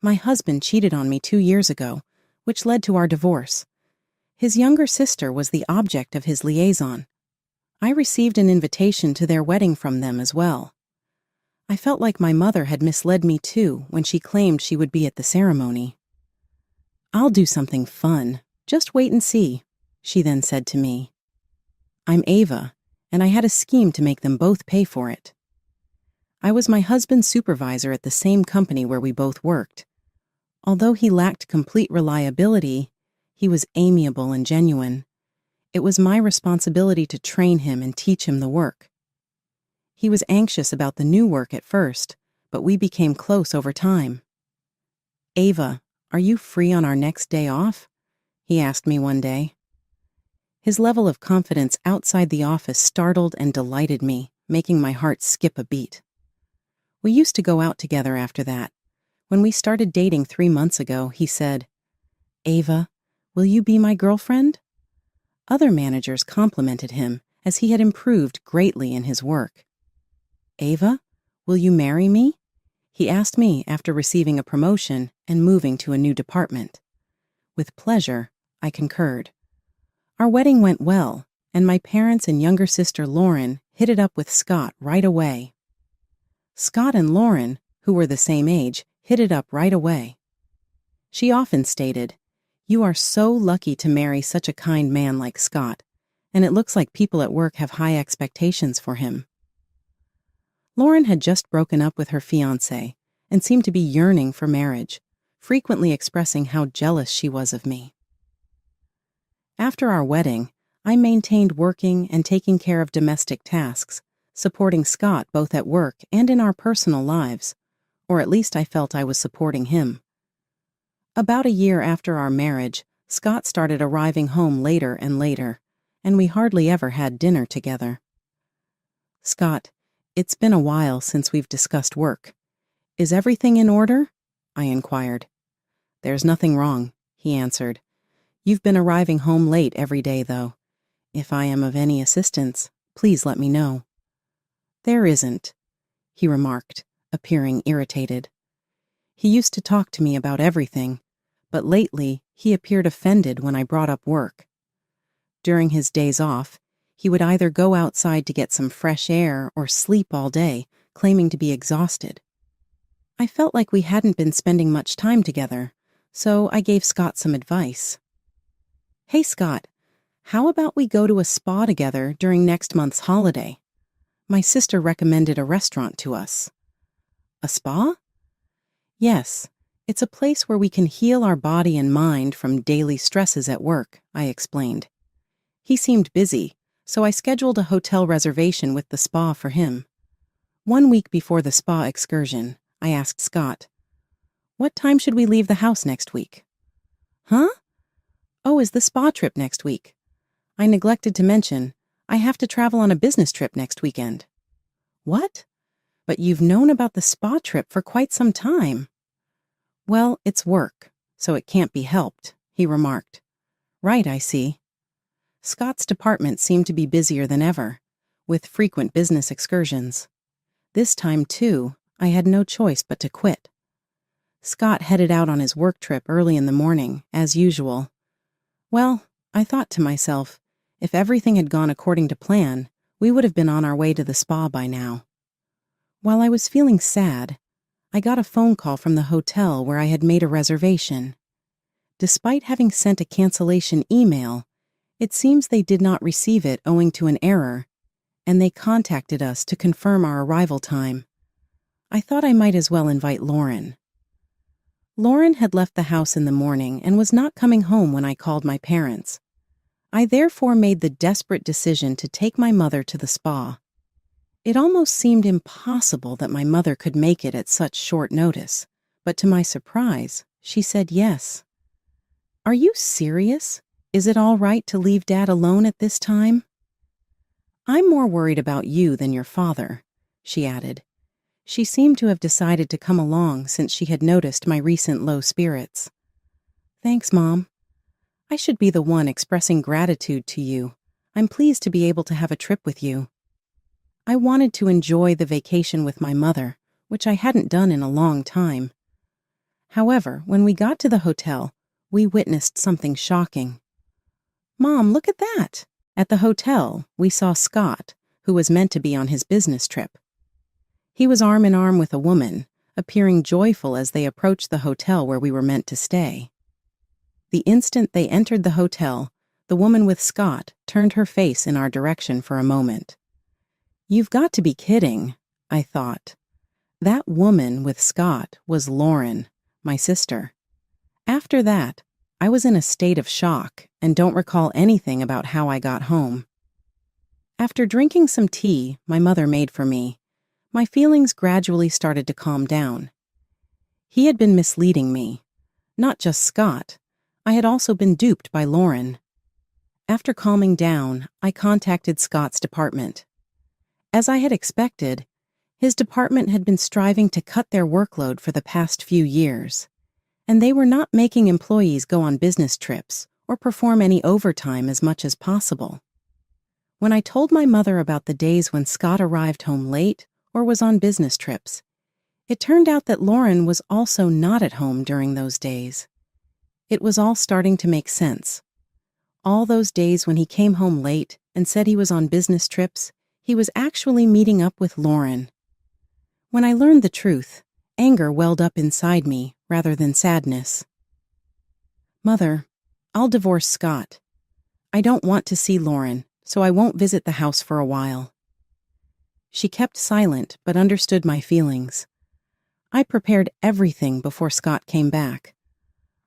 My husband cheated on me 2 years ago, which led to our divorce. His younger sister was the object of his liaison. I received an invitation to their wedding from them as well. I felt like my mother had misled me too when she claimed she would be at the ceremony. "I'll do something fun. Just wait and see," she then said to me. I'm Ava, and I had a scheme to make them both pay for it. I was my husband's supervisor at the same company where we both worked. Although he lacked complete reliability, he was amiable and genuine. It was my responsibility to train him and teach him the work. He was anxious about the new work at first, but we became close over time. "Ava, are you free on our next day off?" he asked me one day. His level of confidence outside the office startled and delighted me, making my heart skip a beat. We used to go out together after that. When we started dating 3 months ago, he said, "Ava, will you be my girlfriend?" Other managers complimented him as he had improved greatly in his work. "Ava, will you marry me?" he asked me after receiving a promotion and moving to a new department. With pleasure, I concurred. Our wedding went well, and my parents and younger sister Lauren hit it up with Scott right away. Scott and Lauren, who were the same age, hit it up right away. She often stated, "You are so lucky to marry such a kind man like Scott, and it looks like people at work have high expectations for him." Lauren had just broken up with her fiancé and seemed to be yearning for marriage, frequently expressing how jealous she was of me. After our wedding, I maintained working and taking care of domestic tasks, supporting Scott both at work and in our personal lives, or at least I felt I was supporting him. About a year after our marriage, Scott started arriving home later and later, and we hardly ever had dinner together. "Scott, it's been a while since we've discussed work. Is everything in order?" I inquired. "There's nothing wrong," he answered. "You've been arriving home late every day, though. If I am of any assistance, please let me know." "There isn't," he remarked, appearing irritated. He used to talk to me about everything, but lately he appeared offended when I brought up work. During his days off, he would either go outside to get some fresh air or sleep all day, claiming to be exhausted. I felt like we hadn't been spending much time together, so I gave Scott some advice. "Hey, Scott, how about we go to a spa together during next month's holiday? My sister recommended a restaurant to us." "A spa?" "Yes, it's a place where we can heal our body and mind from daily stresses at work," I explained. He seemed busy, so I scheduled a hotel reservation with the spa for him. 1 week before the spa excursion, I asked Scott, "What time should we leave the house next week?" "Huh? Oh, is the spa trip next week? I neglected to mention, I have to travel on a business trip next weekend." "What? But you've known about the spa trip for quite some time." "Well, it's work, so it can't be helped," he remarked. "Right, I see." Scott's department seemed to be busier than ever, with frequent business excursions. This time, too, I had no choice but to quit. Scott headed out on his work trip early in the morning, as usual. Well, I thought to myself, if everything had gone according to plan, we would have been on our way to the spa by now. While I was feeling sad, I got a phone call from the hotel where I had made a reservation. Despite having sent a cancellation email, it seems they did not receive it owing to an error, and they contacted us to confirm our arrival time. I thought I might as well invite Lauren. Lauren had left the house in the morning and was not coming home when I called my parents. I therefore made the desperate decision to take my mother to the spa. It almost seemed impossible that my mother could make it at such short notice, but to my surprise, she said yes. "Are you serious? Is it all right to leave Dad alone at this time?" "I'm more worried about you than your father," she added. She seemed to have decided to come along since she had noticed my recent low spirits. "Thanks, Mom. I should be the one expressing gratitude to you. I'm pleased to be able to have a trip with you." I wanted to enjoy the vacation with my mother, which I hadn't done in a long time. However, when we got to the hotel, we witnessed something shocking. "Mom, look at that!" At the hotel, we saw Scott, who was meant to be on his business trip. He was arm in arm with a woman, appearing joyful as they approached the hotel where we were meant to stay. The instant they entered the hotel, the woman with Scott turned her face in our direction for a moment. "You've got to be kidding," I thought. That woman with Scott was Lauren, my sister. After that, I was in a state of shock and don't recall anything about how I got home. After drinking some tea my mother made for me, my feelings gradually started to calm down. He had been misleading me. Not just Scott. I had also been duped by Lauren. After calming down, I contacted Scott's department. As I had expected, his department had been striving to cut their workload for the past few years, and they were not making employees go on business trips or perform any overtime as much as possible. When I told my mother about the days when Scott arrived home late or was on business trips, it turned out that Lauren was also not at home during those days. It was all starting to make sense. All those days when he came home late and said he was on business trips, he was actually meeting up with Lauren. When I learned the truth, anger welled up inside me rather than sadness. "Mother, I'll divorce Scott. I don't want to see Lauren, so I won't visit the house for a while." She kept silent but understood my feelings. I prepared everything before Scott came back.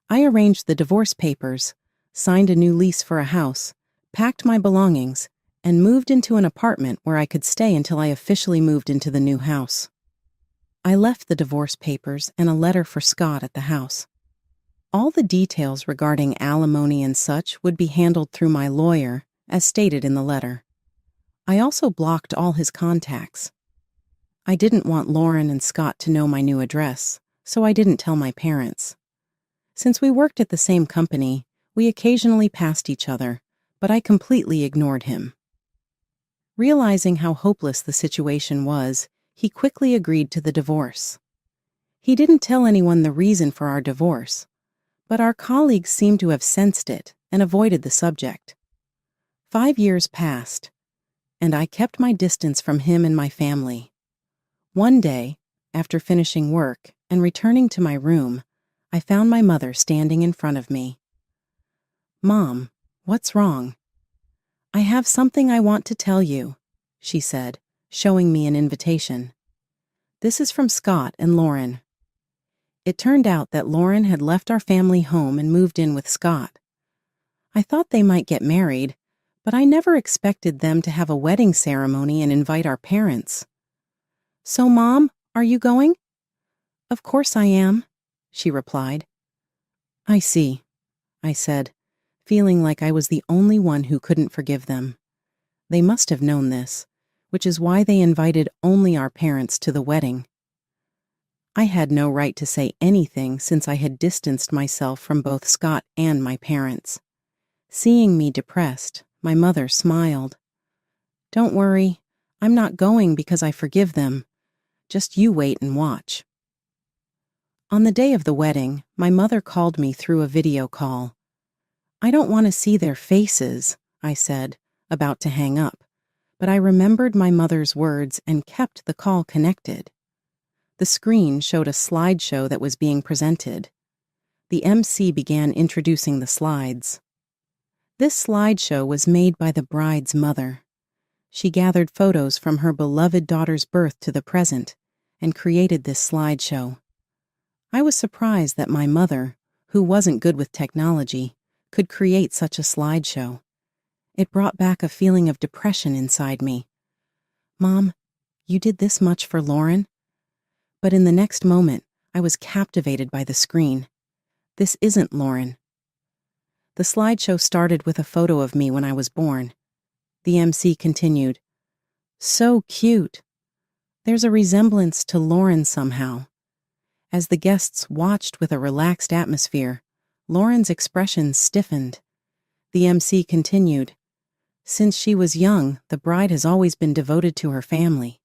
I arranged the divorce papers, signed a new lease for a house, packed my belongings, and moved into an apartment where I could stay until I officially moved into the new house. I left the divorce papers and a letter for Scott at the house. All the details regarding alimony and such would be handled through my lawyer, as stated in the letter. I also blocked all his contacts. I didn't want Lauren and Scott to know my new address, so I didn't tell my parents. Since we worked at the same company, we occasionally passed each other, but I completely ignored him. Realizing how hopeless the situation was, he quickly agreed to the divorce. He didn't tell anyone the reason for our divorce, but our colleagues seemed to have sensed it and avoided the subject. 5 years passed, and I kept my distance from him and my family. One day, after finishing work and returning to my room, I found my mother standing in front of me. "Mom, what's wrong?" "I have something I want to tell you," she said, showing me an invitation. "This is from Scott and Lauren." It turned out that Lauren had left our family home and moved in with Scott. I thought they might get married, but I never expected them to have a wedding ceremony and invite our parents. "So, Mom, are you going?" "Of course I am," she replied. "I see," I said, feeling like I was the only one who couldn't forgive them. They must have known this, which is why they invited only our parents to the wedding. I had no right to say anything since I had distanced myself from both Scott and my parents. Seeing me depressed, my mother smiled. "Don't worry, I'm not going because I forgive them. Just you wait and watch." On the day of the wedding, my mother called me through a video call. "I don't want to see their faces," I said, about to hang up, but I remembered my mother's words and kept the call connected. The screen showed a slideshow that was being presented. The MC began introducing the slides. This slideshow was made by the bride's mother. She gathered photos from her beloved daughter's birth to the present and created this slideshow. I was surprised that my mother, who wasn't good with technology, could create such a slideshow. It brought back a feeling of depression inside me. "Mom, you did this much for Lauren?" But in the next moment, I was captivated by the screen. This isn't Lauren. The slideshow started with a photo of me when I was born. The MC continued, "So cute. There's a resemblance to Lauren somehow." As the guests watched with a relaxed atmosphere, Lauren's expression stiffened. The MC continued, "Since she was young, the bride has always been devoted to her family.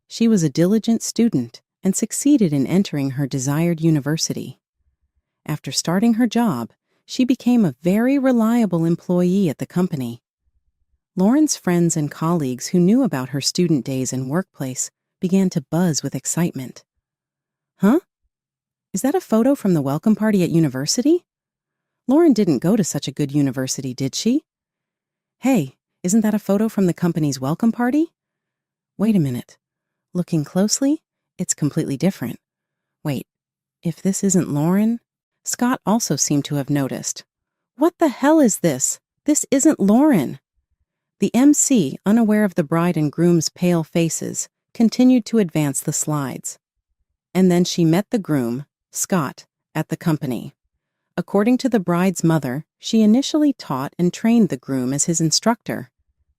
She was a diligent student and succeeded in entering her desired university. After starting her job, she became a very reliable employee at the company. Lauren's friends and colleagues who knew about her student days and workplace began to buzz with excitement. Huh? Is that a photo from the welcome party at university? Lauren didn't go to such a good university, did she? Hey, isn't that a photo from the company's welcome party? Wait a minute. Looking closely, it's completely different. Wait, if this isn't Lauren? Scott also seemed to have noticed. What the hell is this? This isn't Lauren. The MC, unaware of the bride and groom's pale faces, continued to advance the slides. And then she met the groom, Scott, at the company. According to the bride's mother, she initially taught and trained the groom as his instructor.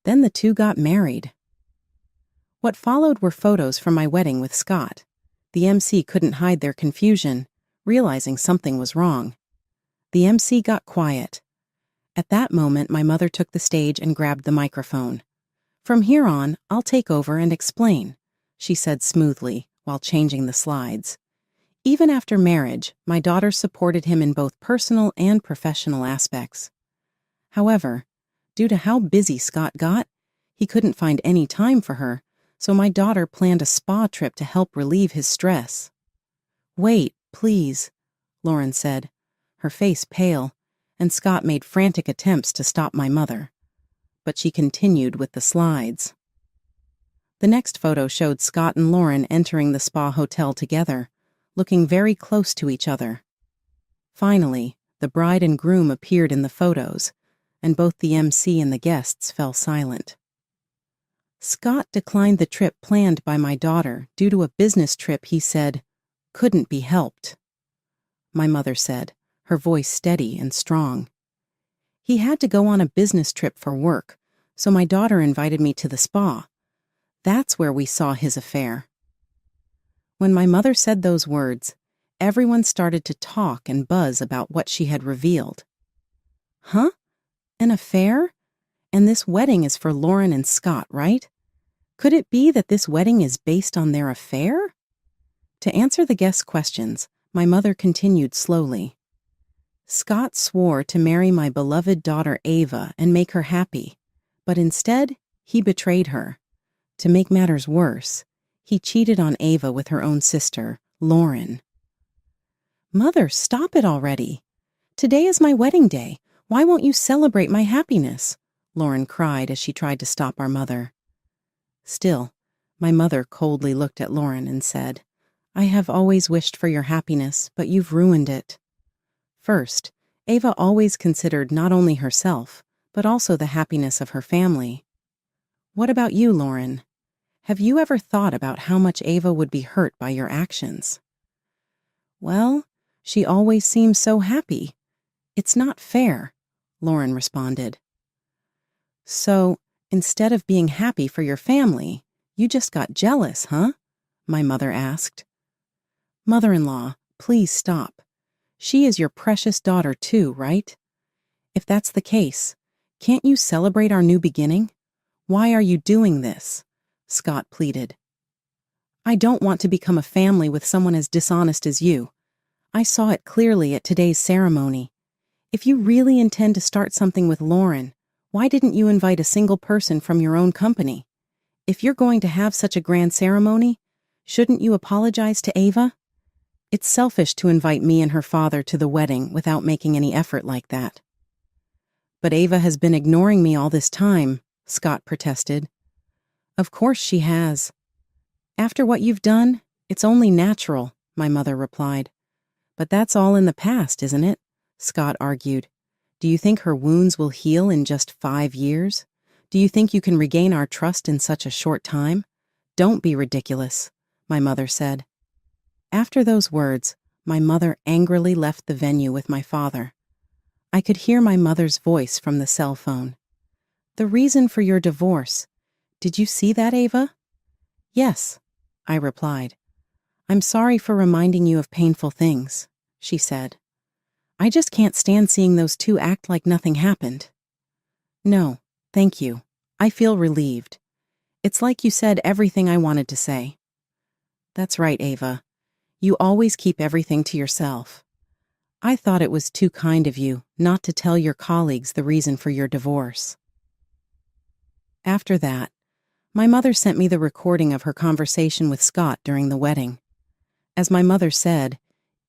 Then the two got married. What followed were photos from my wedding with Scott. The MC couldn't hide their confusion, realizing something was wrong. The MC got quiet. At that moment, my mother took the stage and grabbed the microphone. From here on, I'll take over and explain, she said smoothly while changing the slides. Even after marriage, my daughter supported him in both personal and professional aspects. However, due to how busy Scott got, he couldn't find any time for her, so my daughter planned a spa trip to help relieve his stress. Wait, please, Lauren said, her face pale, and Scott made frantic attempts to stop my mother. But she continued with the slides. The next photo showed Scott and Lauren entering the spa hotel together, looking very close to each other. Finally, the bride and groom appeared in the photos, and both the MC and the guests fell silent. Scott declined the trip planned by my daughter due to a business trip he said couldn't be helped. My mother said, her voice steady and strong. He had to go on a business trip for work, so my daughter invited me to the spa. That's where we saw his affair. When my mother said those words, everyone started to talk and buzz about what she had revealed. Huh? An affair? And this wedding is for Lauren and Scott, right? Could it be that this wedding is based on their affair? To answer the guests' questions, my mother continued slowly. Scott swore to marry my beloved daughter Ava and make her happy, but instead, he betrayed her. To make matters worse, he cheated on Ava with her own sister, Lauren. Mother, stop it already. Today is my wedding day. Why won't you celebrate my happiness? Lauren cried as she tried to stop our mother. Still, my mother coldly looked at Lauren and said, I have always wished for your happiness, but you've ruined it. First, Ava always considered not only herself, but also the happiness of her family. What about you, Lauren? Have you ever thought about how much Ava would be hurt by your actions? Well, she always seems so happy. It's not fair, Lauren responded. So, instead of being happy for your family, you just got jealous, huh? My mother asked. Mother-in-law, please stop. She is your precious daughter too, right? If that's the case, can't you celebrate our new beginning? Why are you doing this? Scott pleaded. I don't want to become a family with someone as dishonest as you. I saw it clearly at today's ceremony. If you really intend to start something with Lauren, why didn't you invite a single person from your own company? If you're going to have such a grand ceremony, shouldn't you apologize to Ava? It's selfish to invite me and her father to the wedding without making any effort like that. But Ava has been ignoring me all this time, Scott protested. Of course she has. After what you've done, it's only natural, my mother replied. But that's all in the past, isn't it? Scott argued. Do you think her wounds will heal in just 5 years? Do you think you can regain our trust in such a short time? Don't be ridiculous, my mother said. After those words, my mother angrily left the venue with my father. I could hear my mother's voice from the cell phone. The reason for your divorce. Did you see that, Ava? Yes, I replied. I'm sorry for reminding you of painful things, she said. I just can't stand seeing those two act like nothing happened. No, thank you. I feel relieved. It's like you said everything I wanted to say. That's right, Ava. You always keep everything to yourself. I thought it was too kind of you not to tell your colleagues the reason for your divorce. After that, my mother sent me the recording of her conversation with Scott during the wedding. As my mother said,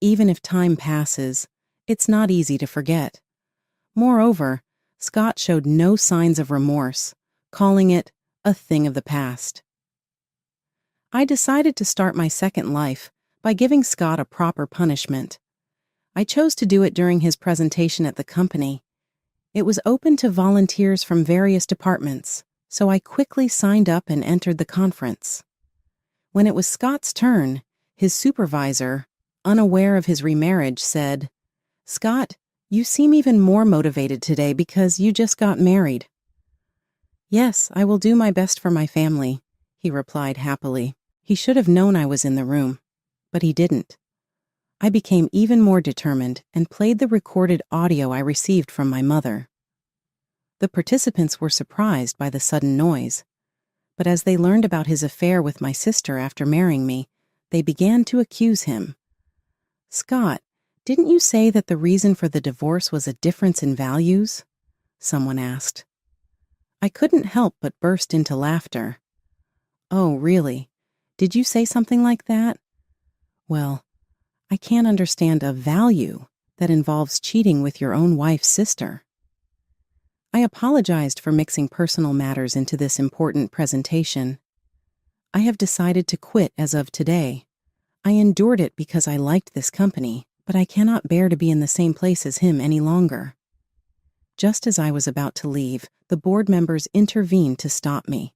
even if time passes, it's not easy to forget. Moreover, Scott showed no signs of remorse, calling it a thing of the past. I decided to start my second life by giving Scott a proper punishment. I chose to do it during his presentation at the company. It was open to volunteers from various departments, so I quickly signed up and entered the conference. When it was Scott's turn, his supervisor, unaware of his remarriage, said, "Scott, you seem even more motivated today because you just got married." "Yes, I will do my best for my family," he replied happily. He should have known I was in the room, but he didn't. I became even more determined and played the recorded audio I received from my mother. The participants were surprised by the sudden noise, but as they learned about his affair with my sister after marrying me, they began to accuse him. "Scott, didn't you say that the reason for the divorce was a difference in values?" someone asked. I couldn't help but burst into laughter. "Oh, really? Did you say something like that? Well, I can't understand a value that involves cheating with your own wife's sister." I apologized for mixing personal matters into this important presentation. I have decided to quit as of today. I endured it because I liked this company, but I cannot bear to be in the same place as him any longer. Just as I was about to leave, the board members intervened to stop me.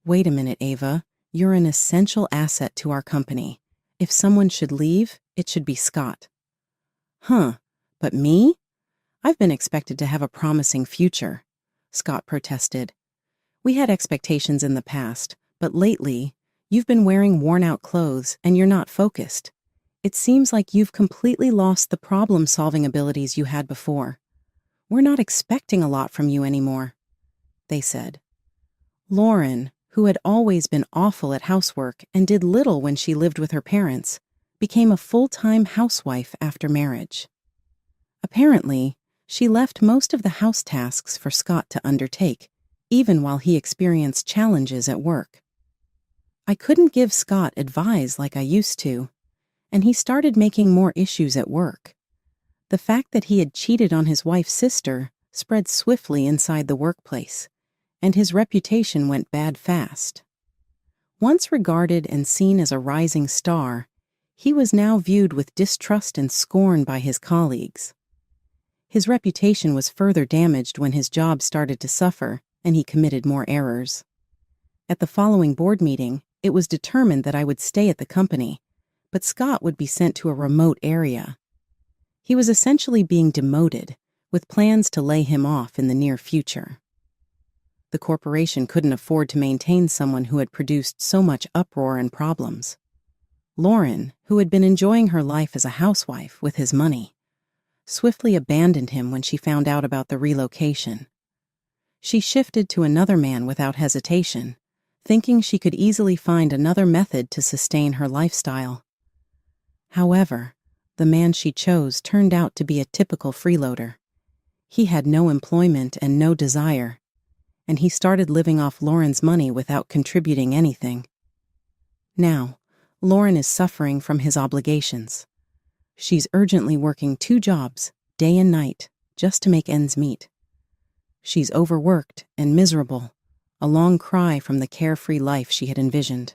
"Wait a minute, Ava. You're an essential asset to our company. If someone should leave, it should be Scott." "Huh, but me? I've been expected to have a promising future," Scott protested. "We had expectations in the past, but lately, you've been wearing worn-out clothes and you're not focused. It seems like you've completely lost the problem-solving abilities you had before. We're not expecting a lot from you anymore," they said. Lauren, who had always been awful at housework and did little when she lived with her parents, became a full-time housewife after marriage. Apparently, she left most of the house tasks for Scott to undertake, even while he experienced challenges at work. I couldn't give Scott advice like I used to, and he started making more issues at work. The fact that he had cheated on his wife's sister spread swiftly inside the workplace, and his reputation went bad fast. Once regarded and seen as a rising star, he was now viewed with distrust and scorn by his colleagues. His reputation was further damaged when his job started to suffer and he committed more errors. At the following board meeting, it was determined that I would stay at the company, but Scott would be sent to a remote area. He was essentially being demoted, with plans to lay him off in the near future. The corporation couldn't afford to maintain someone who had produced so much uproar and problems. Lauren, who had been enjoying her life as a housewife with his money, swiftly abandoned him when she found out about the relocation. She shifted to another man without hesitation, thinking she could easily find another method to sustain her lifestyle. However, the man she chose turned out to be a typical freeloader. He had no employment and no desire, and he started living off Lauren's money without contributing anything. Now, Lauren is suffering from his obligations. She's urgently working 2 jobs, day and night, just to make ends meet. She's overworked and miserable, a long cry from the carefree life she had envisioned.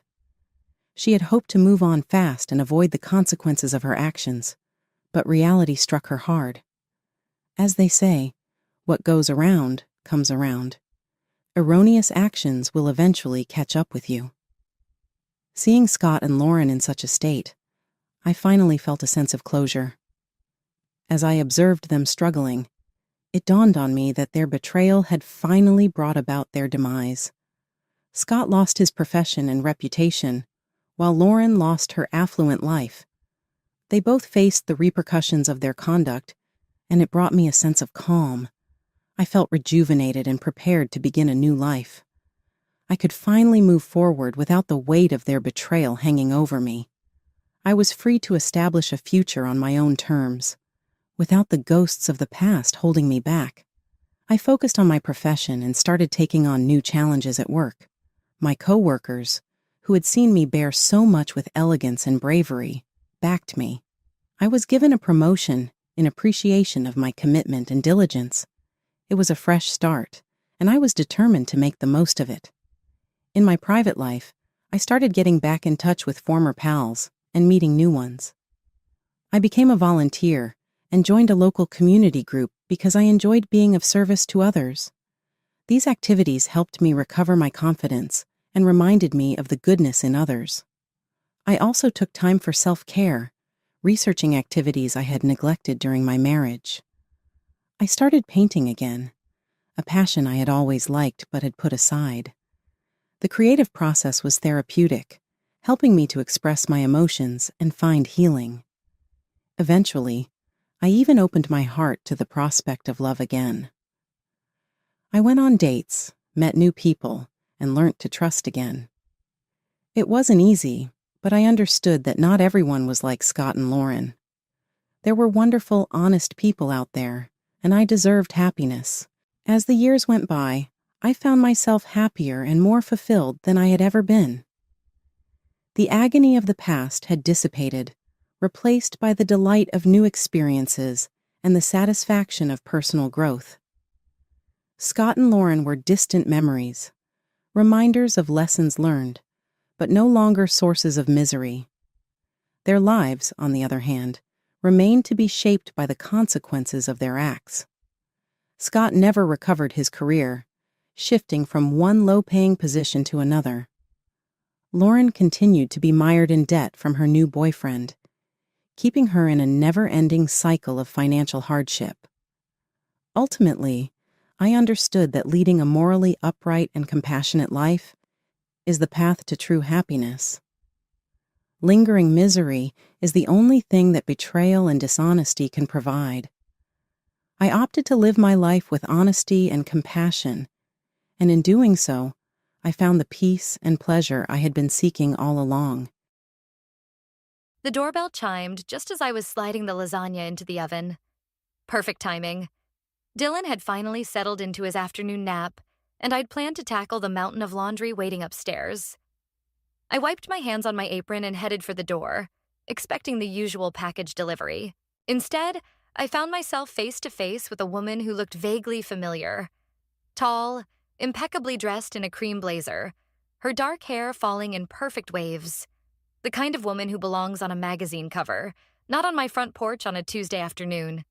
She had hoped to move on fast and avoid the consequences of her actions, but reality struck her hard. As they say, what goes around comes around. Erroneous actions will eventually catch up with you. Seeing Scott and Lauren in such a state, I finally felt a sense of closure. As I observed them struggling, it dawned on me that their betrayal had finally brought about their demise. Scott lost his profession and reputation, while Lauren lost her affluent life. They both faced the repercussions of their conduct, and it brought me a sense of calm. I felt rejuvenated and prepared to begin a new life. I could finally move forward without the weight of their betrayal hanging over me. I was free to establish a future on my own terms, without the ghosts of the past holding me back. I focused on my profession and started taking on new challenges at work. My coworkers, who had seen me bear so much with elegance and bravery, backed me. I was given a promotion in appreciation of my commitment and diligence. It was a fresh start, and I was determined to make the most of it. In my private life, I started getting back in touch with former pals and meeting new ones. I became a volunteer and joined a local community group because I enjoyed being of service to others. These activities helped me recover my confidence and reminded me of the goodness in others. I also took time for self-care, researching activities I had neglected during my marriage. I started painting again, a passion I had always liked but had put aside. The creative process was therapeutic, helping me to express my emotions and find healing. Eventually, I even opened my heart to the prospect of love again. I went on dates, met new people, and learnt to trust again. It wasn't easy, but I understood that not everyone was like Scott and Lauren. There were wonderful, honest people out there, and I deserved happiness. As the years went by, I found myself happier and more fulfilled than I had ever been. The agony of the past had dissipated, replaced by the delight of new experiences and the satisfaction of personal growth. Scott and Lauren were distant memories, reminders of lessons learned, but no longer sources of misery. Their lives, on the other hand, remained to be shaped by the consequences of their acts. Scott never recovered his career, shifting from one low-paying position to another. Lauren continued to be mired in debt from her new boyfriend, keeping her in a never-ending cycle of financial hardship. Ultimately, I understood that leading a morally upright and compassionate life is the path to true happiness. Lingering misery is the only thing that betrayal and dishonesty can provide. I opted to live my life with honesty and compassion, and in doing so, I found the peace and pleasure I had been seeking all along. The doorbell chimed just as I was sliding the lasagna into the oven. Perfect timing. Dylan had finally settled into his afternoon nap, and I'd planned to tackle the mountain of laundry waiting upstairs. I wiped my hands on my apron and headed for the door, expecting the usual package delivery. Instead, I found myself face to face with a woman who looked vaguely familiar. Tall, impeccably dressed in a cream blazer, her dark hair falling in perfect waves. The kind of woman who belongs on a magazine cover, not on my front porch on a Tuesday afternoon.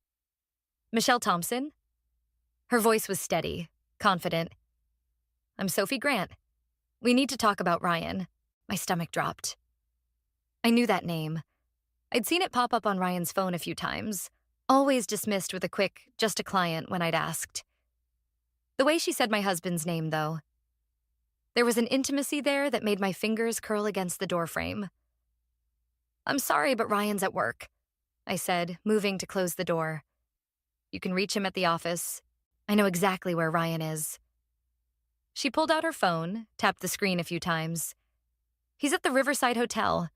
Michelle Thompson? Her voice was steady, confident. I'm Sophie Grant. We need to talk about Ryan. My stomach dropped. I knew that name. I'd seen it pop up on Ryan's phone a few times, always dismissed with a quick, just a client when I'd asked. The way she said my husband's name, though. There was an intimacy there that made my fingers curl against the doorframe. I'm sorry, but Ryan's at work, I said, moving to close the door. You can reach him at the office. I know exactly where Ryan is. She pulled out her phone, tapped the screen a few times. He's at the Riverside Hotel,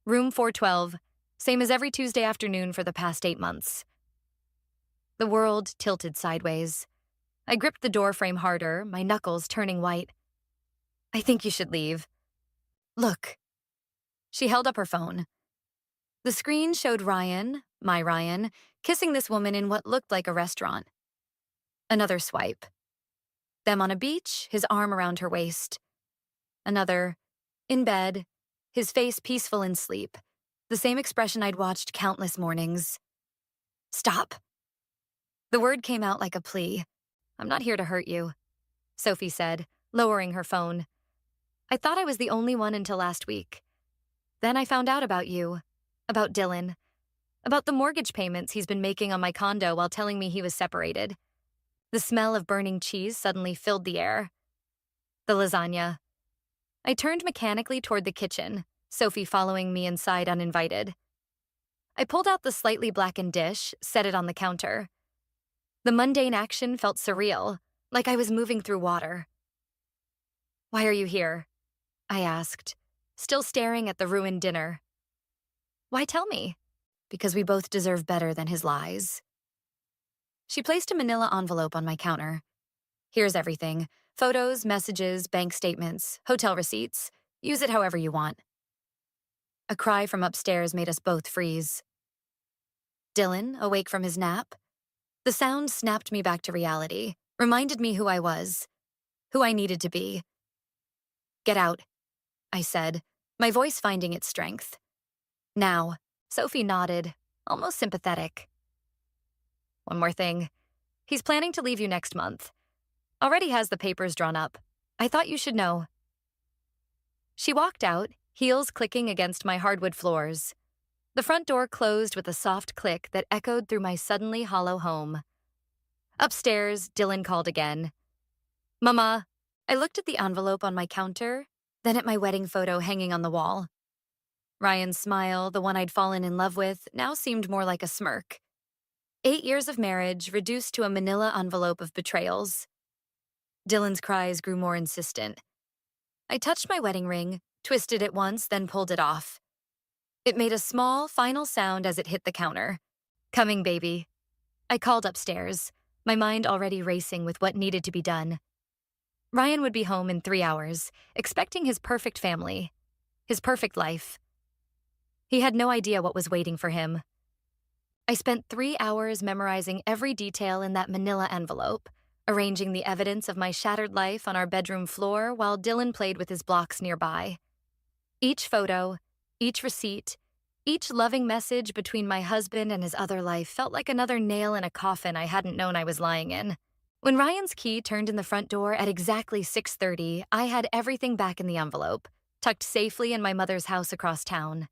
room 412, same as every Tuesday afternoon for the past 8 months. The world tilted sideways. I gripped the doorframe harder, my knuckles turning white. I think you should leave. Look. She held up her phone. The screen showed Ryan, my Ryan, kissing this woman in what looked like a restaurant. Another swipe. Them on a beach, his arm around her waist. Another, in bed, his face peaceful in sleep, the same expression I'd watched countless mornings. Stop. The word came out like a plea. I'm not here to hurt you, Sophie said, lowering her phone. I thought I was the only one until last week. Then I found out about you, about Dylan, about the mortgage payments he's been making on my condo while telling me he was separated. The smell of burning cheese suddenly filled the air. The lasagna. I turned mechanically toward the kitchen, Sophie following me inside uninvited. I pulled out the slightly blackened dish, set it on the counter. The mundane action felt surreal, like I was moving through water. Why are you here? I asked, still staring at the ruined dinner. Why tell me? Because we both deserve better than his lies, She placed a manila envelope on my counter. Here's everything: photos, messages, bank statements, hotel receipts. Use it however you want. A cry from upstairs made us both freeze. Dylan, awake from his nap? The sound snapped me back to reality, reminded me who I was, who I needed to be. Get out, I said, my voice finding its strength. Now, Sophie nodded, almost sympathetic. One more thing. He's planning to leave you next month. Already has the papers drawn up. I thought you should know. She walked out, heels clicking against my hardwood floors. The front door closed with a soft click that echoed through my suddenly hollow home. Upstairs, Dylan called again. Mama, I looked at the envelope on my counter, then at my wedding photo hanging on the wall. Ryan's smile, the one I'd fallen in love with, now seemed more like a smirk. 8 years of marriage reduced to a manila envelope of betrayals. Dylan's cries grew more insistent. I touched my wedding ring, twisted it once, then pulled it off. It made a small, final sound as it hit the counter. Coming, baby. I called upstairs, my mind already racing with what needed to be done. Ryan would be home in 3 hours, expecting his perfect family, his perfect life. He had no idea what was waiting for him. I spent 3 hours memorizing every detail in that manila envelope, arranging the evidence of my shattered life on our bedroom floor while Dylan played with his blocks nearby. Each photo, each receipt, each loving message between my husband and his other life felt like another nail in a coffin I hadn't known I was lying in. When Ryan's key turned in the front door at exactly 6:30, I had everything back in the envelope, tucked safely in my mother's house across town.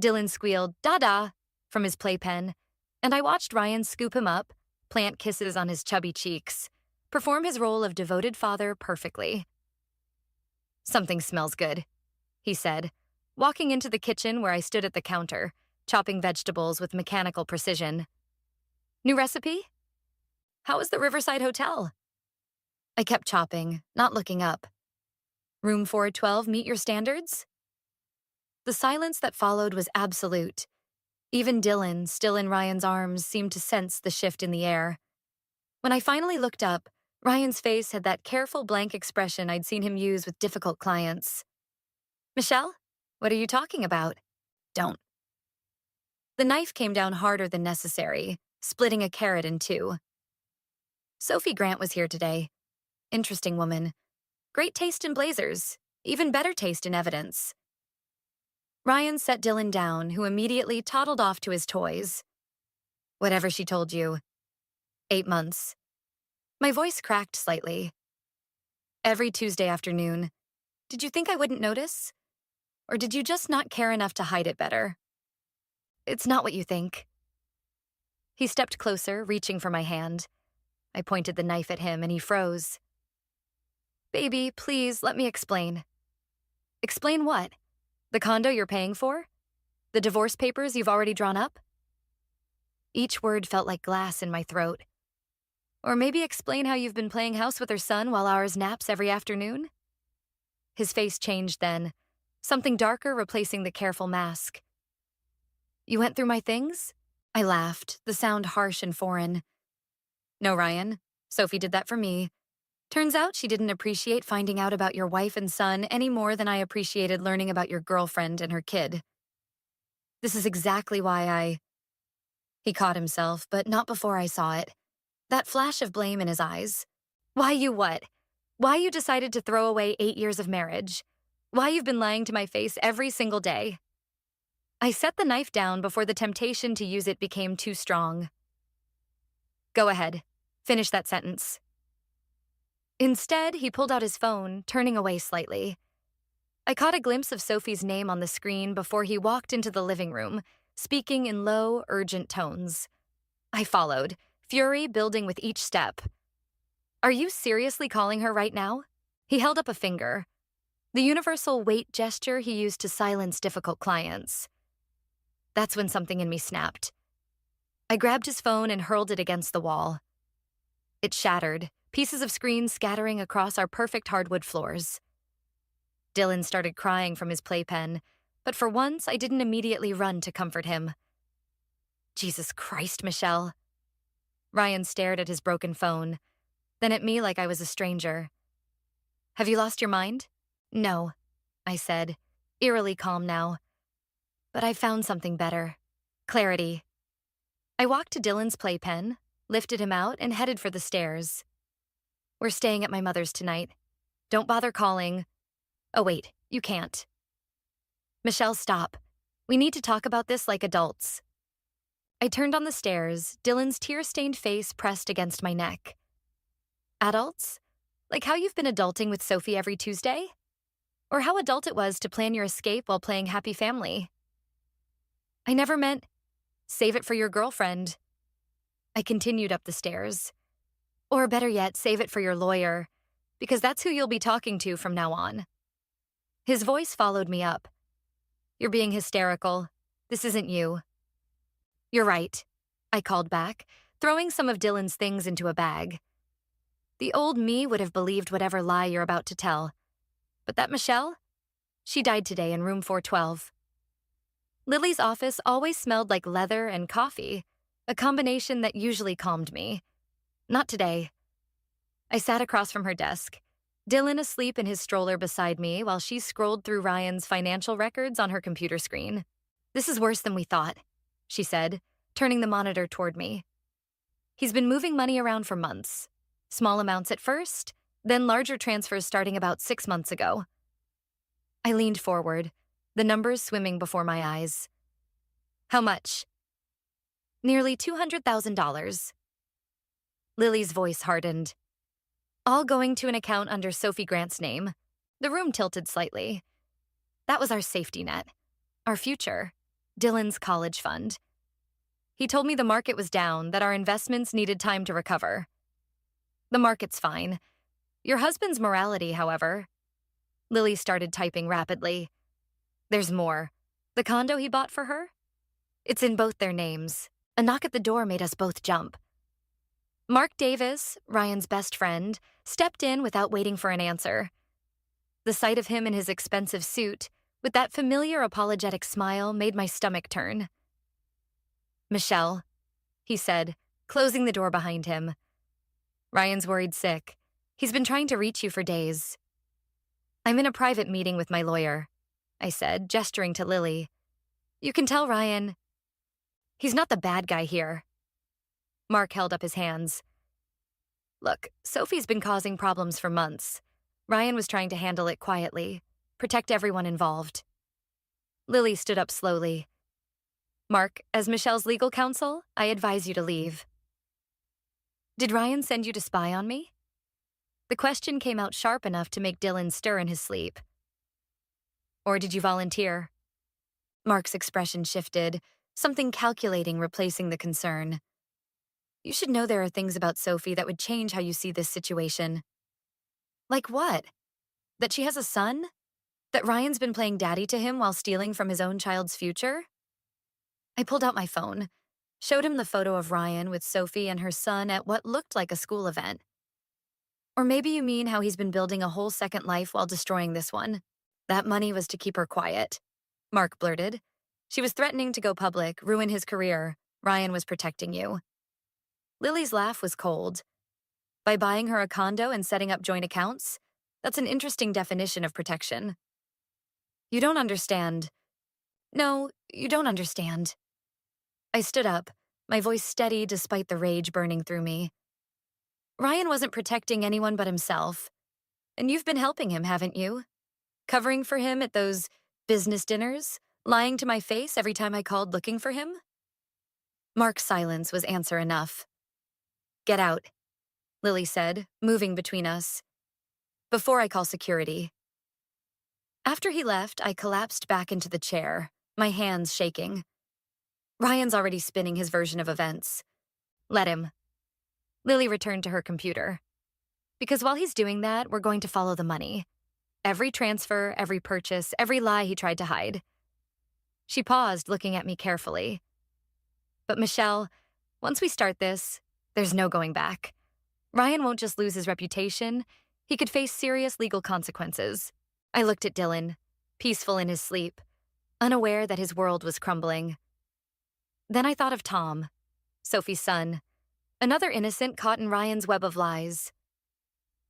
Dylan squealed, "Dada," from his playpen, and I watched Ryan scoop him up, plant kisses on his chubby cheeks, perform his role of devoted father perfectly. Something smells good, he said, walking into the kitchen where I stood at the counter, chopping vegetables with mechanical precision. New recipe? How was the Riverside Hotel? I kept chopping, not looking up. Room 412 meet your standards? The silence that followed was absolute. Even Dylan, still in Ryan's arms, seemed to sense the shift in the air. When I finally looked up, Ryan's face had that careful blank expression I'd seen him use with difficult clients. Michelle, what are you talking about? Don't. The knife came down harder than necessary, splitting a carrot in two. Sophie Grant was here today. Interesting woman. Great taste in blazers, even better taste in evidence. Ryan set Dylan down, who immediately toddled off to his toys. Whatever she told you. 8 months. My voice cracked slightly. Every Tuesday afternoon. Did you think I wouldn't notice? Or did you just not care enough to hide it better? It's not what you think. He stepped closer, reaching for my hand. I pointed the knife at him and he froze. Baby, please, let me explain. Explain what? The condo you're paying for? The divorce papers you've already drawn up? Each word felt like glass in my throat. Or maybe explain how you've been playing house with her son while ours naps every afternoon? His face changed then, something darker replacing the careful mask. You went through my things? I laughed, the sound harsh and foreign. No, Ryan. Sophie did that for me. Turns out she didn't appreciate finding out about your wife and son any more than I appreciated learning about your girlfriend and her kid. This is exactly why He caught himself, but not before I saw it. That flash of blame in his eyes. Why you what? Why you decided to throw away 8 years of marriage? Why you've been lying to my face every single day? I set the knife down before the temptation to use it became too strong. Go ahead. Finish that sentence. Instead, he pulled out his phone, turning away slightly. I caught a glimpse of Sophie's name on the screen before he walked into the living room, speaking in low, urgent tones. I followed, fury building with each step. Are you seriously calling her right now? He held up a finger. The universal wait gesture he used to silence difficult clients. That's when something in me snapped. I grabbed his phone and hurled it against the wall. It shattered, pieces of screen scattering across our perfect hardwood floors. Dylan started crying from his playpen, but for once I didn't immediately run to comfort him. Jesus Christ, Michelle. Ryan stared at his broken phone, then at me like I was a stranger. Have you lost your mind? No, I said, eerily calm now. But I found something better. Clarity. I walked to Dylan's playpen, lifted him out, and headed for the stairs. We're staying at my mother's tonight. Don't bother calling. Oh, wait, you can't. Michelle, stop. We need to talk about this like adults. I turned on the stairs, Dylan's tear-stained face pressed against my neck. Adults? Like how you've been adulting with Sophie every Tuesday? Or how adult it was to plan your escape while playing Happy Family? I never meant, save it for your girlfriend. I continued up the stairs. Or better yet, save it for your lawyer, because that's who you'll be talking to from now on. His voice followed me up. You're being hysterical. This isn't you. You're right, I called back, throwing some of Dylan's things into a bag. The old me would have believed whatever lie you're about to tell. But that Michelle? She died today in room 412. Lily's office always smelled like leather and coffee, a combination that usually calmed me. Not today. I sat across from her desk, Dylan asleep in his stroller beside me while she scrolled through Ryan's financial records on her computer screen. This is worse than we thought, she said, turning the monitor toward me. He's been moving money around for months. Small amounts at first, then larger transfers starting about 6 months ago. I leaned forward, the numbers swimming before my eyes. How much? Nearly $200,000. Lily's voice hardened. All going to an account under Sophie Grant's name. The room tilted slightly. That was our safety net. Our future. Dylan's college fund. He told me the market was down, that our investments needed time to recover. The market's fine. Your husband's morality, however. Lily started typing rapidly. There's more. The condo he bought for her? It's in both their names. A knock at the door made us both jump. Mark Davis, Ryan's best friend, stepped in without waiting for an answer. The sight of him in his expensive suit, with that familiar apologetic smile, made my stomach turn. Michelle, he said, closing the door behind him. Ryan's worried sick. He's been trying to reach you for days. I'm in a private meeting with my lawyer, I said, gesturing to Lily. You can tell Ryan. He's not the bad guy here. Mark held up his hands. Look, Sophie's been causing problems for months. Ryan was trying to handle it quietly, protect everyone involved. Lily stood up slowly. Mark, as Michelle's legal counsel, I advise you to leave. Did Ryan send you to spy on me? The question came out sharp enough to make Dylan stir in his sleep. Or did you volunteer? Mark's expression shifted, something calculating replacing the concern. You should know there are things about Sophie that would change how you see this situation. Like what? That she has a son? That Ryan's been playing daddy to him while stealing from his own child's future? I pulled out my phone, showed him the photo of Ryan with Sophie and her son at what looked like a school event. Or maybe you mean how he's been building a whole second life while destroying this one. That money was to keep her quiet. Mark blurted. She was threatening to go public, ruin his career. Ryan was protecting you. Lily's laugh was cold. By buying her a condo and setting up joint accounts, that's an interesting definition of protection. You don't understand. No, you don't understand. I stood up, my voice steady despite the rage burning through me. Ryan wasn't protecting anyone but himself. And you've been helping him, haven't you? Covering for him at those business dinners, lying to my face every time I called looking for him? Mark's silence was answer enough. Get out, Lily said, moving between us. Before I call security. After he left, I collapsed back into the chair, my hands shaking. Ryan's already spinning his version of events. Let him. Lily returned to her computer. Because while he's doing that, we're going to follow the money. Every transfer, every purchase, every lie he tried to hide. She paused, looking at me carefully. But Michelle, once we start this, there's no going back. Ryan won't just lose his reputation. He could face serious legal consequences. I looked at Dylan, peaceful in his sleep, unaware that his world was crumbling. Then I thought of Tom, Sophie's son. Another innocent caught in Ryan's web of lies.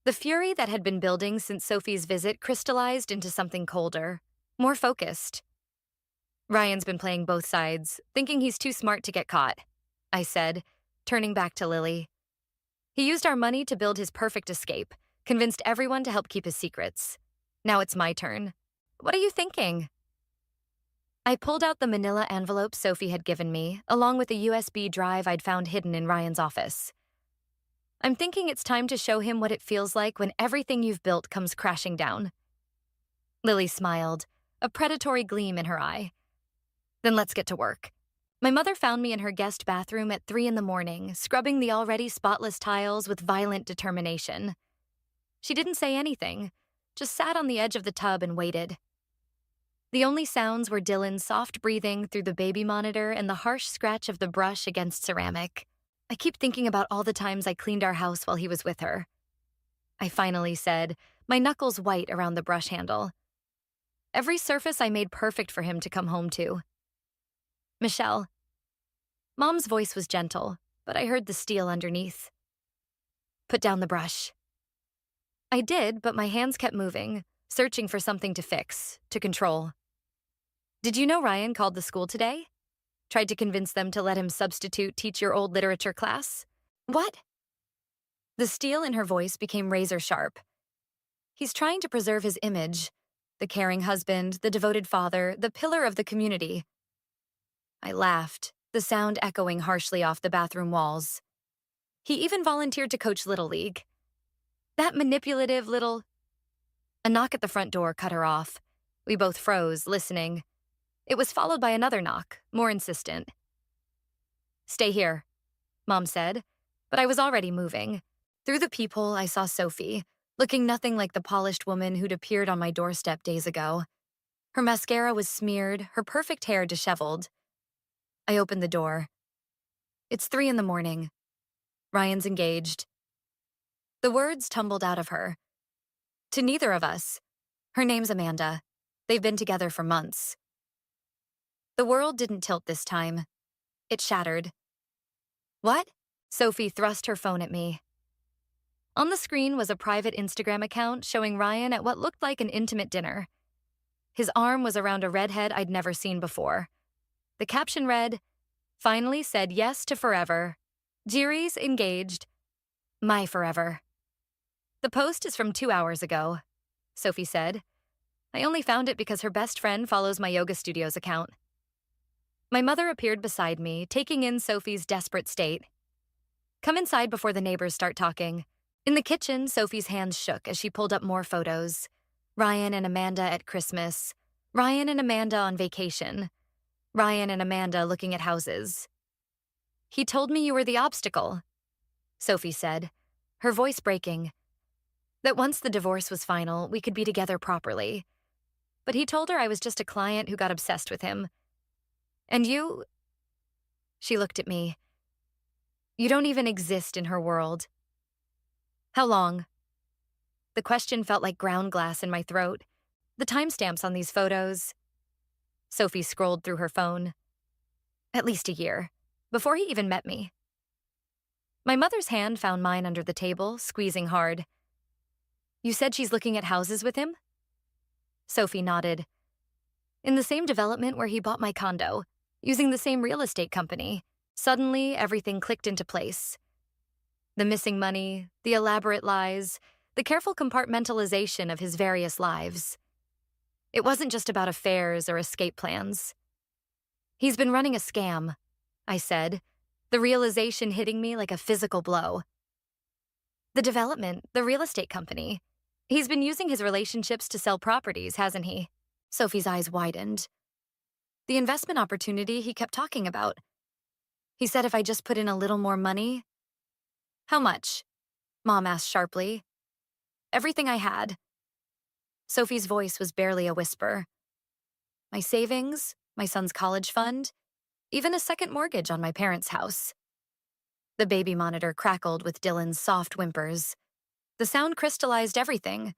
The fury that had been building since Sophie's visit crystallized into something colder, more focused. Ryan's been playing both sides, thinking he's too smart to get caught, I said, turning back to Lily. He used our money to build his perfect escape, convinced everyone to help keep his secrets. Now it's my turn. What are you thinking? I pulled out the manila envelope Sophie had given me, along with a USB drive I'd found hidden in Ryan's office. I'm thinking it's time to show him what it feels like when everything you've built comes crashing down. Lily smiled, a predatory gleam in her eye. Then let's get to work. My mother found me in her guest bathroom at 3 a.m, scrubbing the already spotless tiles with violent determination. She didn't say anything, just sat on the edge of the tub and waited. The only sounds were Dylan's soft breathing through the baby monitor and the harsh scratch of the brush against ceramic. I keep thinking about all the times I cleaned our house while he was with her. I finally said, my knuckles white around the brush handle. Every surface I made perfect for him to come home to. Michelle. Mom's voice was gentle, but I heard the steel underneath. Put down the brush. I did, but my hands kept moving, searching for something to fix, to control. Did you know Ryan called the school today? Tried to convince them to let him substitute teach your old literature class? What? The steel in her voice became razor sharp. He's trying to preserve his image, the caring husband, the devoted father, the pillar of the community. I laughed, the sound echoing harshly off the bathroom walls. He even volunteered to coach Little League. That manipulative little... A knock at the front door cut her off. We both froze, listening. It was followed by another knock, more insistent. Stay here, Mom said, but I was already moving. Through the peephole, I saw Sophie, looking nothing like the polished woman who'd appeared on my doorstep days ago. Her mascara was smeared, her perfect hair disheveled. I opened the door. It's 3 a.m. Ryan's engaged. The words tumbled out of her. To neither of us. Her name's Amanda. They've been together for months. The world didn't tilt this time. It shattered. What? Sophie thrust her phone at me. On the screen was a private Instagram account showing Ryan at what looked like an intimate dinner. His arm was around a redhead I'd never seen before. The caption read, "Finally said yes to forever. Jiri's engaged. My forever." The post is from 2 hours ago, Sophie said. I only found it because her best friend follows my yoga studio's account. My mother appeared beside me, taking in Sophie's desperate state. Come inside before the neighbors start talking. In the kitchen, Sophie's hands shook as she pulled up more photos. Ryan and Amanda at Christmas. Ryan and Amanda on vacation. Ryan and Amanda looking at houses. He told me you were the obstacle, Sophie said, her voice breaking. That once the divorce was final, we could be together properly. But he told her I was just a client who got obsessed with him. And you... She looked at me. You don't even exist in her world. How long? The question felt like ground glass in my throat. The timestamps on these photos. Sophie scrolled through her phone. At least a year, before he even met me. My mother's hand found mine under the table, squeezing hard. You said she's looking at houses with him? Sophie nodded. In the same development where he bought my condo, using the same real estate company, suddenly everything clicked into place. The missing money, the elaborate lies, the careful compartmentalization of his various lives. It wasn't just about affairs or escape plans. He's been running a scam, I said, the realization hitting me like a physical blow. The development, the real estate company. He's been using his relationships to sell properties, hasn't he? Sophie's eyes widened. The investment opportunity he kept talking about. He said if I just put in a little more money. How much? Mom asked sharply. Everything I had. Sophie's voice was barely a whisper. My savings, my son's college fund, even a second mortgage on my parents' house. The baby monitor crackled with Dylan's soft whimpers. The sound crystallized everything.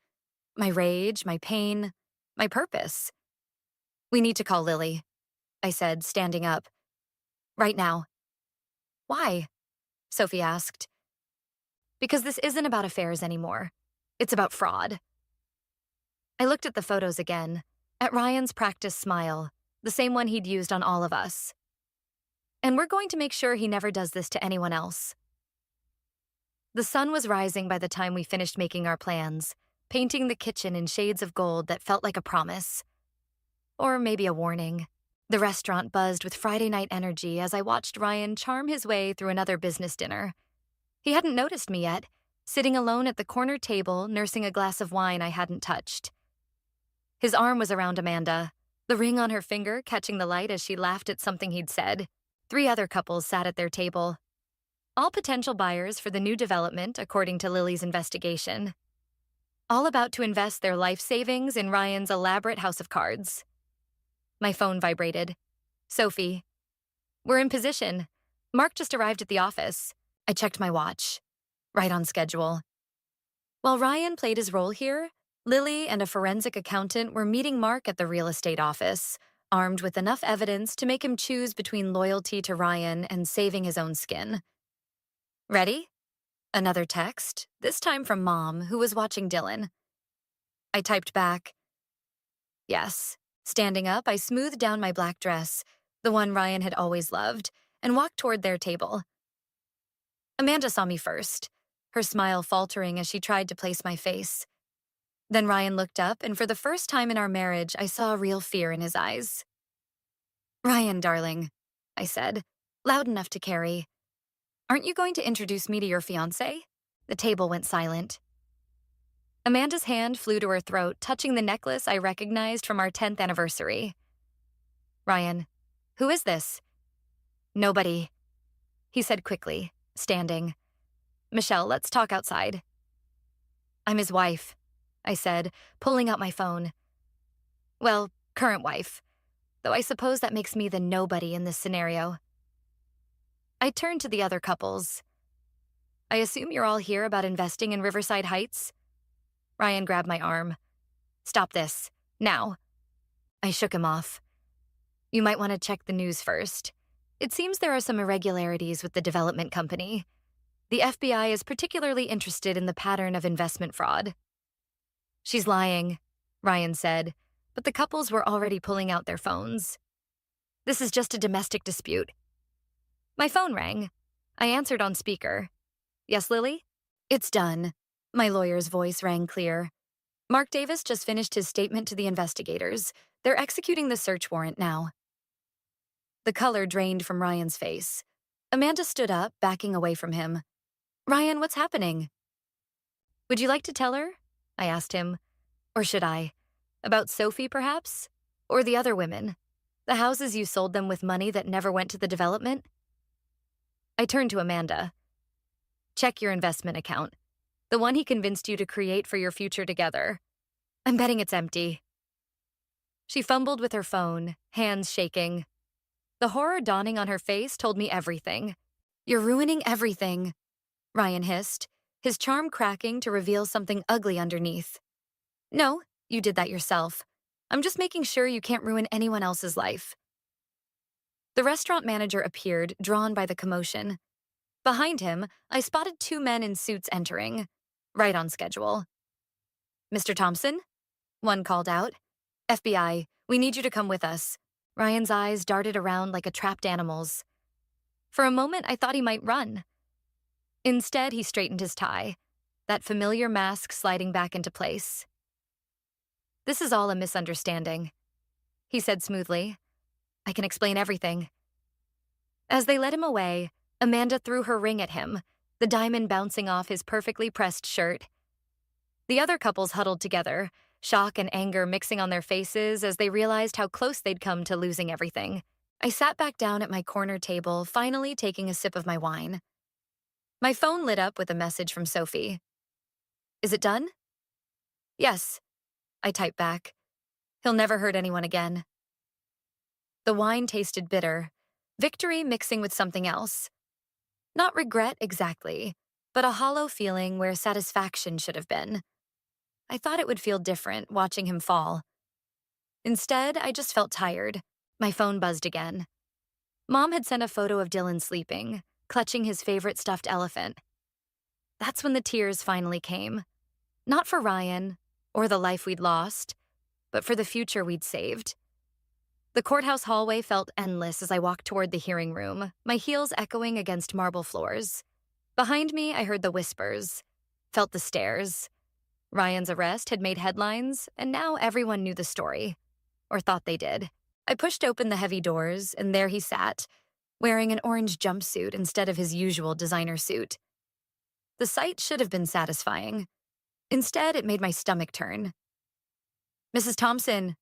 My rage, my pain, my purpose. We need to call Lily, I said, standing up. Right now. Why? Sophie asked. Because this isn't about affairs anymore. It's about fraud. I looked at the photos again, at Ryan's practice smile, the same one he'd used on all of us. And we're going to make sure he never does this to anyone else. The sun was rising by the time we finished making our plans, painting the kitchen in shades of gold that felt like a promise. Or maybe a warning. The restaurant buzzed with Friday night energy as I watched Ryan charm his way through another business dinner. He hadn't noticed me yet, sitting alone at the corner table nursing a glass of wine I hadn't touched. His arm was around Amanda, the ring on her finger catching the light as she laughed at something he'd said. 3 other couples sat at their table. All potential buyers for the new development, according to Lily's investigation. All about to invest their life savings in Ryan's elaborate house of cards. My phone vibrated. Sophie. We're in position. Mark just arrived at the office. I checked my watch. Right on schedule. While Ryan played his role here, Lily and a forensic accountant were meeting Mark at the real estate office, armed with enough evidence to make him choose between loyalty to Ryan and saving his own skin. Ready? Another text, this time from Mom, who was watching Dylan. I typed back, yes. Standing up, I smoothed down my black dress, the one Ryan had always loved, and walked toward their table. Amanda saw me first, her smile faltering as she tried to place my face. Then Ryan looked up, and for the first time in our marriage, I saw real fear in his eyes. Ryan, darling, I said, loud enough to carry. Aren't you going to introduce me to your fiancé? The table went silent. Amanda's hand flew to her throat, touching the necklace I recognized from our 10th anniversary. Ryan, who is this? Nobody, he said quickly, standing. Michelle, let's talk outside. I'm his wife, I said, pulling out my phone. Well, current wife, though I suppose that makes me the nobody in this scenario. I turned to the other couples. I assume you're all here about investing in Riverside Heights? Ryan grabbed my arm. Stop this, now. I shook him off. You might want to check the news first. It seems there are some irregularities with the development company. The FBI is particularly interested in the pattern of investment fraud. She's lying, Ryan said, but the couples were already pulling out their phones. This is just a domestic dispute. My phone rang. I answered on speaker. Yes, Lily? It's done. My lawyer's voice rang clear. Mark Davis just finished his statement to the investigators. They're executing the search warrant now. The color drained from Ryan's face. Amanda stood up, backing away from him. Ryan, what's happening? Would you like to tell her? I asked him. Or should I? About Sophie, perhaps? Or the other women? The houses you sold them with money that never went to the development? I turned to Amanda. Check your investment account. The one he convinced you to create for your future together. I'm betting it's empty. She fumbled with her phone, hands shaking. The horror dawning on her face told me everything. You're ruining everything, Ryan hissed, his charm cracking to reveal something ugly underneath. No, you did that yourself. I'm just making sure you can't ruin anyone else's life. The restaurant manager appeared, drawn by the commotion. Behind him, I spotted 2 men in suits entering, right on schedule. Mr. Thompson? One called out. FBI, we need you to come with us. Ryan's eyes darted around like a trapped animal's. For a moment, I thought he might run. Instead, he straightened his tie, that familiar mask sliding back into place. This is all a misunderstanding, he said smoothly. I can explain everything. As they led him away, Amanda threw her ring at him, the diamond bouncing off his perfectly pressed shirt. The other couples huddled together, shock and anger mixing on their faces as they realized how close they'd come to losing everything. I sat back down at my corner table, finally taking a sip of my wine. My phone lit up with a message from Sophie. Is it done? Yes, I typed back. He'll never hurt anyone again. The wine tasted bitter, victory mixing with something else. Not regret exactly, but a hollow feeling where satisfaction should have been. I thought it would feel different watching him fall. Instead, I just felt tired. My phone buzzed again. Mom had sent a photo of Dylan sleeping, clutching his favorite stuffed elephant. That's when the tears finally came. Not for Ryan, or the life we'd lost, but for the future we'd saved. The courthouse hallway felt endless as I walked toward the hearing room, my heels echoing against marble floors. Behind me, I heard the whispers, felt the stares. Ryan's arrest had made headlines, and now everyone knew the story. Or thought they did. I pushed open the heavy doors, and there he sat, wearing an orange jumpsuit instead of his usual designer suit. The sight should have been satisfying. Instead, it made my stomach turn. "Mrs. Thompson,"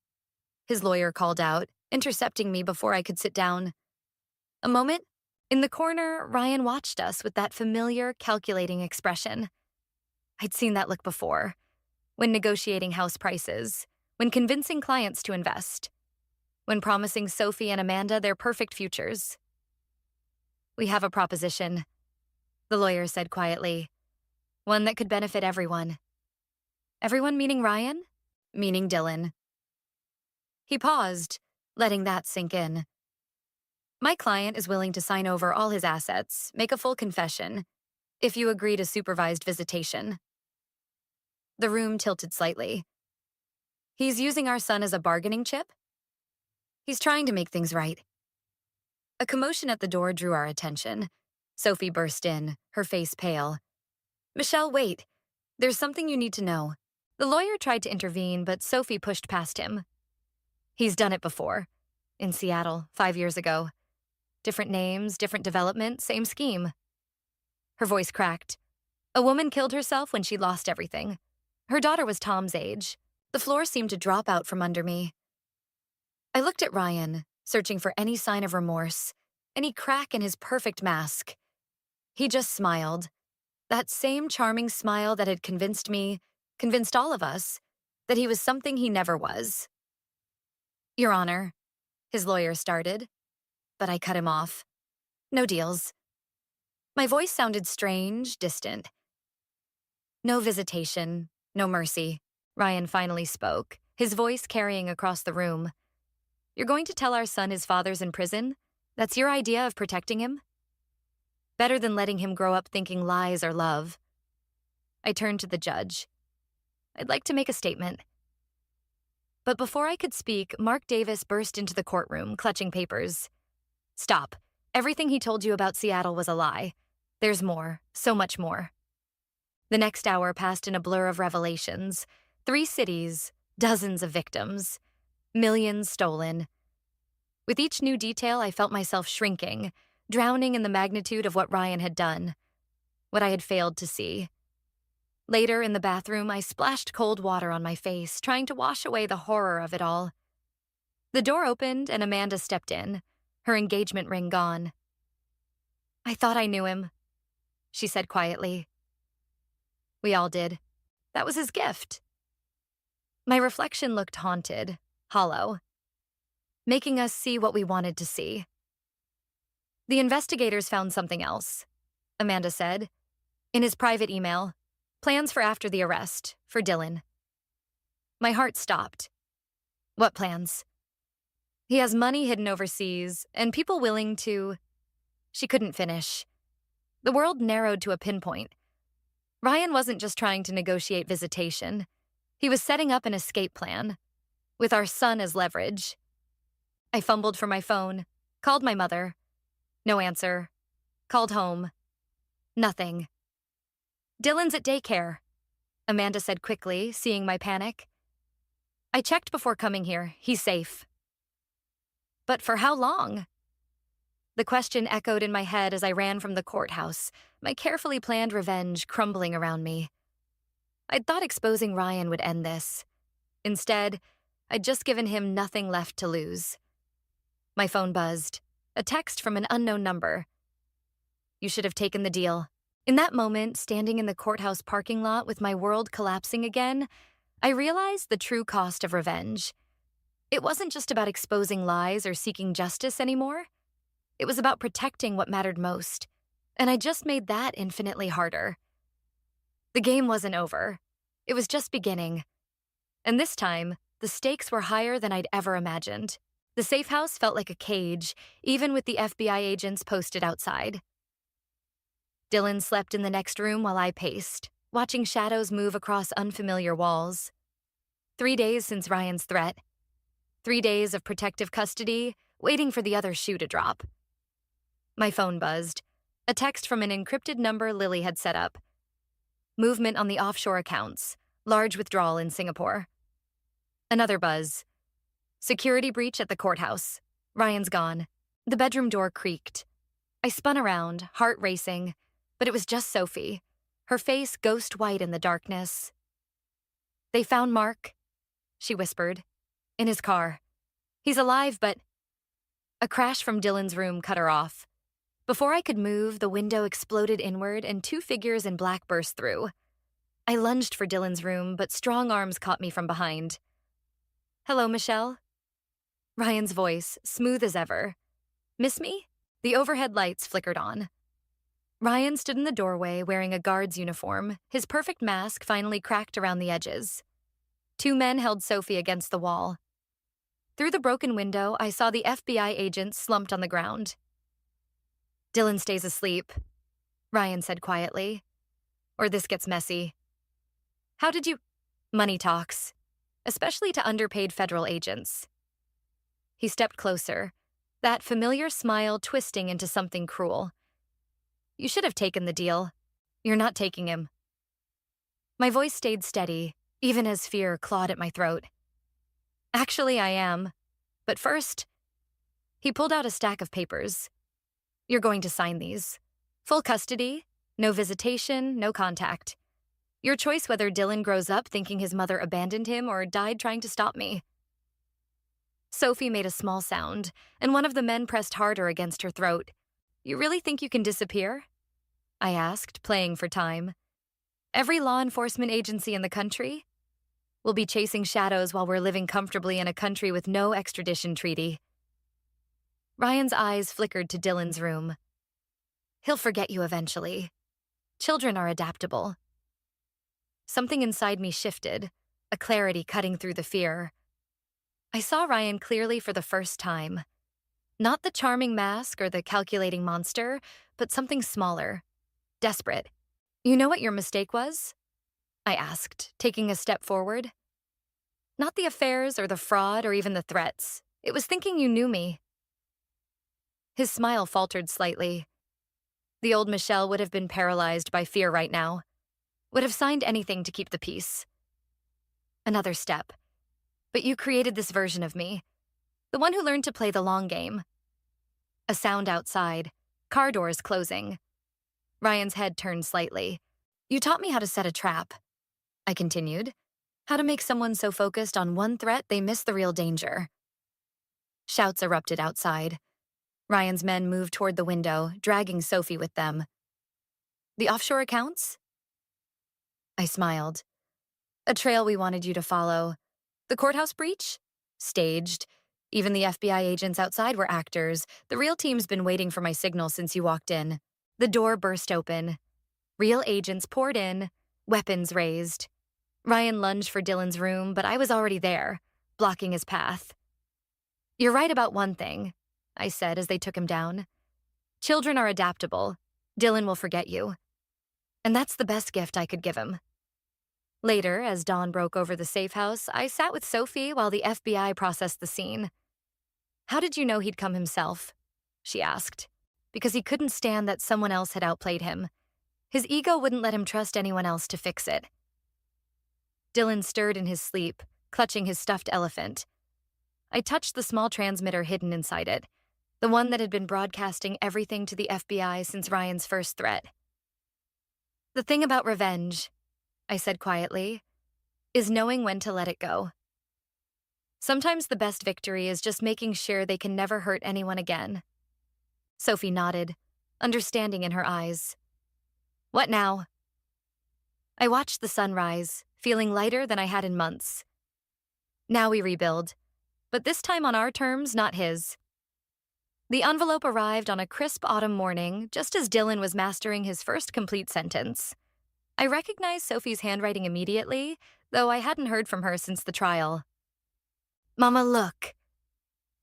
his lawyer called out, intercepting me before I could sit down. A moment, in the corner, Ryan watched us with that familiar, calculating expression. I'd seen that look before, when negotiating house prices, when convincing clients to invest, when promising Sophie and Amanda their perfect futures. "We have a proposition," the lawyer said quietly. "One that could benefit everyone." Everyone meaning Ryan? Meaning Dylan. He paused, letting that sink in. "My client is willing to sign over all his assets, make a full confession, if you agree to supervised visitation." The room tilted slightly. "He's using our son as a bargaining chip?" "He's trying to make things right." A commotion at the door drew our attention. Sophie burst in, her face pale. "Michelle, wait. There's something you need to know." The lawyer tried to intervene, but Sophie pushed past him. "He's done it before. In Seattle, 5 years ago. Different names, different development, same scheme." Her voice cracked. "A woman killed herself when she lost everything. Her daughter was Tom's age." The floor seemed to drop out from under me. I looked at Ryan, searching for any sign of remorse, any crack in his perfect mask. He just smiled. That same charming smile that had convinced me, convinced all of us, that he was something he never was. "Your Honor," his lawyer started, but I cut him off. "No deals." My voice sounded strange, distant. "No visitation, no mercy," Ryan finally spoke, his voice carrying across the room. "You're going to tell our son his father's in prison? That's your idea of protecting him? Better than letting him grow up thinking lies are love." I turned to the judge. "I'd like to make a statement." But before I could speak, Mark Davis burst into the courtroom, clutching papers. "Stop. Everything he told you about Seattle was a lie. There's more, so much more." The next hour passed in a blur of revelations. 3 cities, dozens of victims, millions stolen. With each new detail, I felt myself shrinking, drowning in the magnitude of what Ryan had done, what I had failed to see. Later, in the bathroom, I splashed cold water on my face, trying to wash away the horror of it all. The door opened and Amanda stepped in, her engagement ring gone. "I thought I knew him," she said quietly. We all did. That was his gift. My reflection looked haunted, hollow, making us see what we wanted to see. "The investigators found something else," Amanda said. "In his private email, plans for after the arrest, for Dylan." My heart stopped. "What plans?" "He has money hidden overseas, and people willing to—" She couldn't finish. The world narrowed to a pinpoint. Ryan wasn't just trying to negotiate visitation. He was setting up an escape plan, with our son as leverage. I fumbled for my phone, called my mother. No answer. Called home. Nothing. "Dylan's at daycare," Amanda said quickly, seeing my panic. "I checked before coming here. He's safe." But for how long? The question echoed in my head as I ran from the courthouse, my carefully planned revenge crumbling around me. I'd thought exposing Ryan would end this. Instead, I'd just given him nothing left to lose. My phone buzzed. A text from an unknown number. "You should have taken the deal." In that moment, standing in the courthouse parking lot with my world collapsing again, I realized the true cost of revenge. It wasn't just about exposing lies or seeking justice anymore. It was about protecting what mattered most, and I just made that infinitely harder. The game wasn't over. It was just beginning. And this time, the stakes were higher than I'd ever imagined. The safe house felt like a cage, even with the FBI agents posted outside. Dylan slept in the next room while I paced, watching shadows move across unfamiliar walls. 3 days since Ryan's threat. 3 days of protective custody, waiting for the other shoe to drop. My phone buzzed. A text from an encrypted number Lily had set up. Movement on the offshore accounts. Large withdrawal in Singapore. Another buzz. Security breach at the courthouse. Ryan's gone. The bedroom door creaked. I spun around, heart racing, but it was just Sophie, her face ghost white in the darkness. "They found Mark," she whispered. "In his car. He's alive, but—" A crash from Dylan's room cut her off. Before I could move, the window exploded inward and 2 figures in black burst through. I lunged for Dylan's room, but strong arms caught me from behind. "Hello, Michelle?" Ryan's voice, smooth as ever. "Miss me?" The overhead lights flickered on. Ryan stood in the doorway wearing a guard's uniform, his perfect mask finally cracked around the edges. 2 men held Sophie against the wall. Through the broken window, I saw the FBI agent slumped on the ground. "Dylan stays asleep," Ryan said quietly. "Or this gets messy." "How did you—" "Money talks, especially to underpaid federal agents." He stepped closer, that familiar smile twisting into something cruel. "You should have taken the deal. You're not taking him." My voice stayed steady, even as fear clawed at my throat. "Actually, I am. But first—" He pulled out a stack of papers. "You're going to sign these. Full custody, no visitation, no contact. Your choice whether Dylan grows up thinking his mother abandoned him or died trying to stop me." Sophie made a small sound, and one of the men pressed harder against her throat. "You really think you can disappear?" I asked, playing for time. "Every law enforcement agency in the country? We'll be chasing shadows while we're living comfortably in a country with no extradition treaty." Ryan's eyes flickered to Dylan's room. "He'll forget you eventually. Children are adaptable." Something inside me shifted, a clarity cutting through the fear. I saw Ryan clearly for the first time. Not the charming mask or the calculating monster, but something smaller, desperate. "You know what your mistake was?" I asked, taking a step forward. "Not the affairs or the fraud or even the threats. It was thinking you knew me." His smile faltered slightly. The old Michelle would have been paralyzed by fear right now. Would have signed anything to keep the peace. Another step. "But you created this version of me. The one who learned to play the long game." A sound outside. Car doors closing. Ryan's head turned slightly. "You taught me how to set a trap," I continued. "How to make someone so focused on one threat they miss the real danger." Shouts erupted outside. Ryan's men moved toward the window, dragging Sophie with them. "The offshore accounts?" I smiled. "A trail we wanted you to follow. The courthouse breach? Staged. Even the FBI agents outside were actors. The real team's been waiting for my signal since you walked in." The door burst open. Real agents poured in, weapons raised. Ryan lunged for Dylan's room, but I was already there, blocking his path. "You're right about one thing," I said as they took him down. "Children are adaptable. Dylan will forget you. And that's the best gift I could give him." Later, as dawn broke over the safe house, I sat with Sophie while the FBI processed the scene. "How did you know he'd come himself?" she asked. "Because he couldn't stand that someone else had outplayed him. His ego wouldn't let him trust anyone else to fix it." Dylan stirred in his sleep, clutching his stuffed elephant. I touched the small transmitter hidden inside it, the one that had been broadcasting everything to the FBI since Ryan's first threat. "The thing about revenge," I said quietly, "is knowing when to let it go. Sometimes the best victory is just making sure they can never hurt anyone again." Sophie nodded, understanding in her eyes. "What now?" I watched the sun rise, feeling lighter than I had in months. "Now we rebuild, but this time on our terms, not his." The envelope arrived on a crisp autumn morning, just as Dylan was mastering his first complete sentence. I recognized Sophie's handwriting immediately, though I hadn't heard from her since the trial. "Mama, look."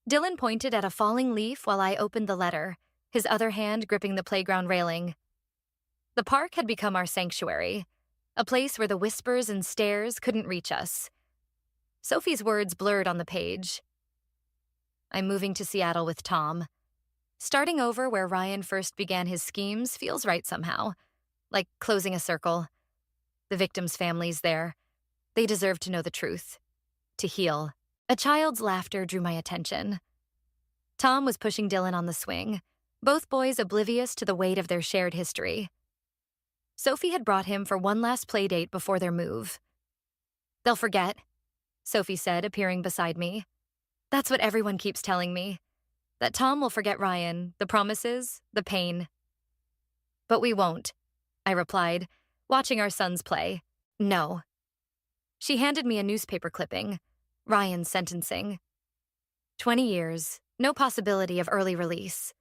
Dylan pointed at a falling leaf while I opened the letter, his other hand gripping the playground railing. The park had become our sanctuary, a place where the whispers and stares couldn't reach us. Sophie's words blurred on the page. I'm moving to Seattle with Tom. Starting over where Ryan first began his schemes feels right somehow, like closing a circle. The victims' families there. They deserve to know the truth, to heal. A child's laughter drew my attention. Tom was pushing Dylan on the swing, both boys oblivious to the weight of their shared history. Sophie had brought him for one last play date before their move. They'll forget, Sophie said, appearing beside me. That's what everyone keeps telling me, that Tom will forget Ryan, the promises, the pain. But we won't, I replied, watching our sons play. No. She handed me a newspaper clipping, Ryan's sentencing. 20 years, no possibility of early release.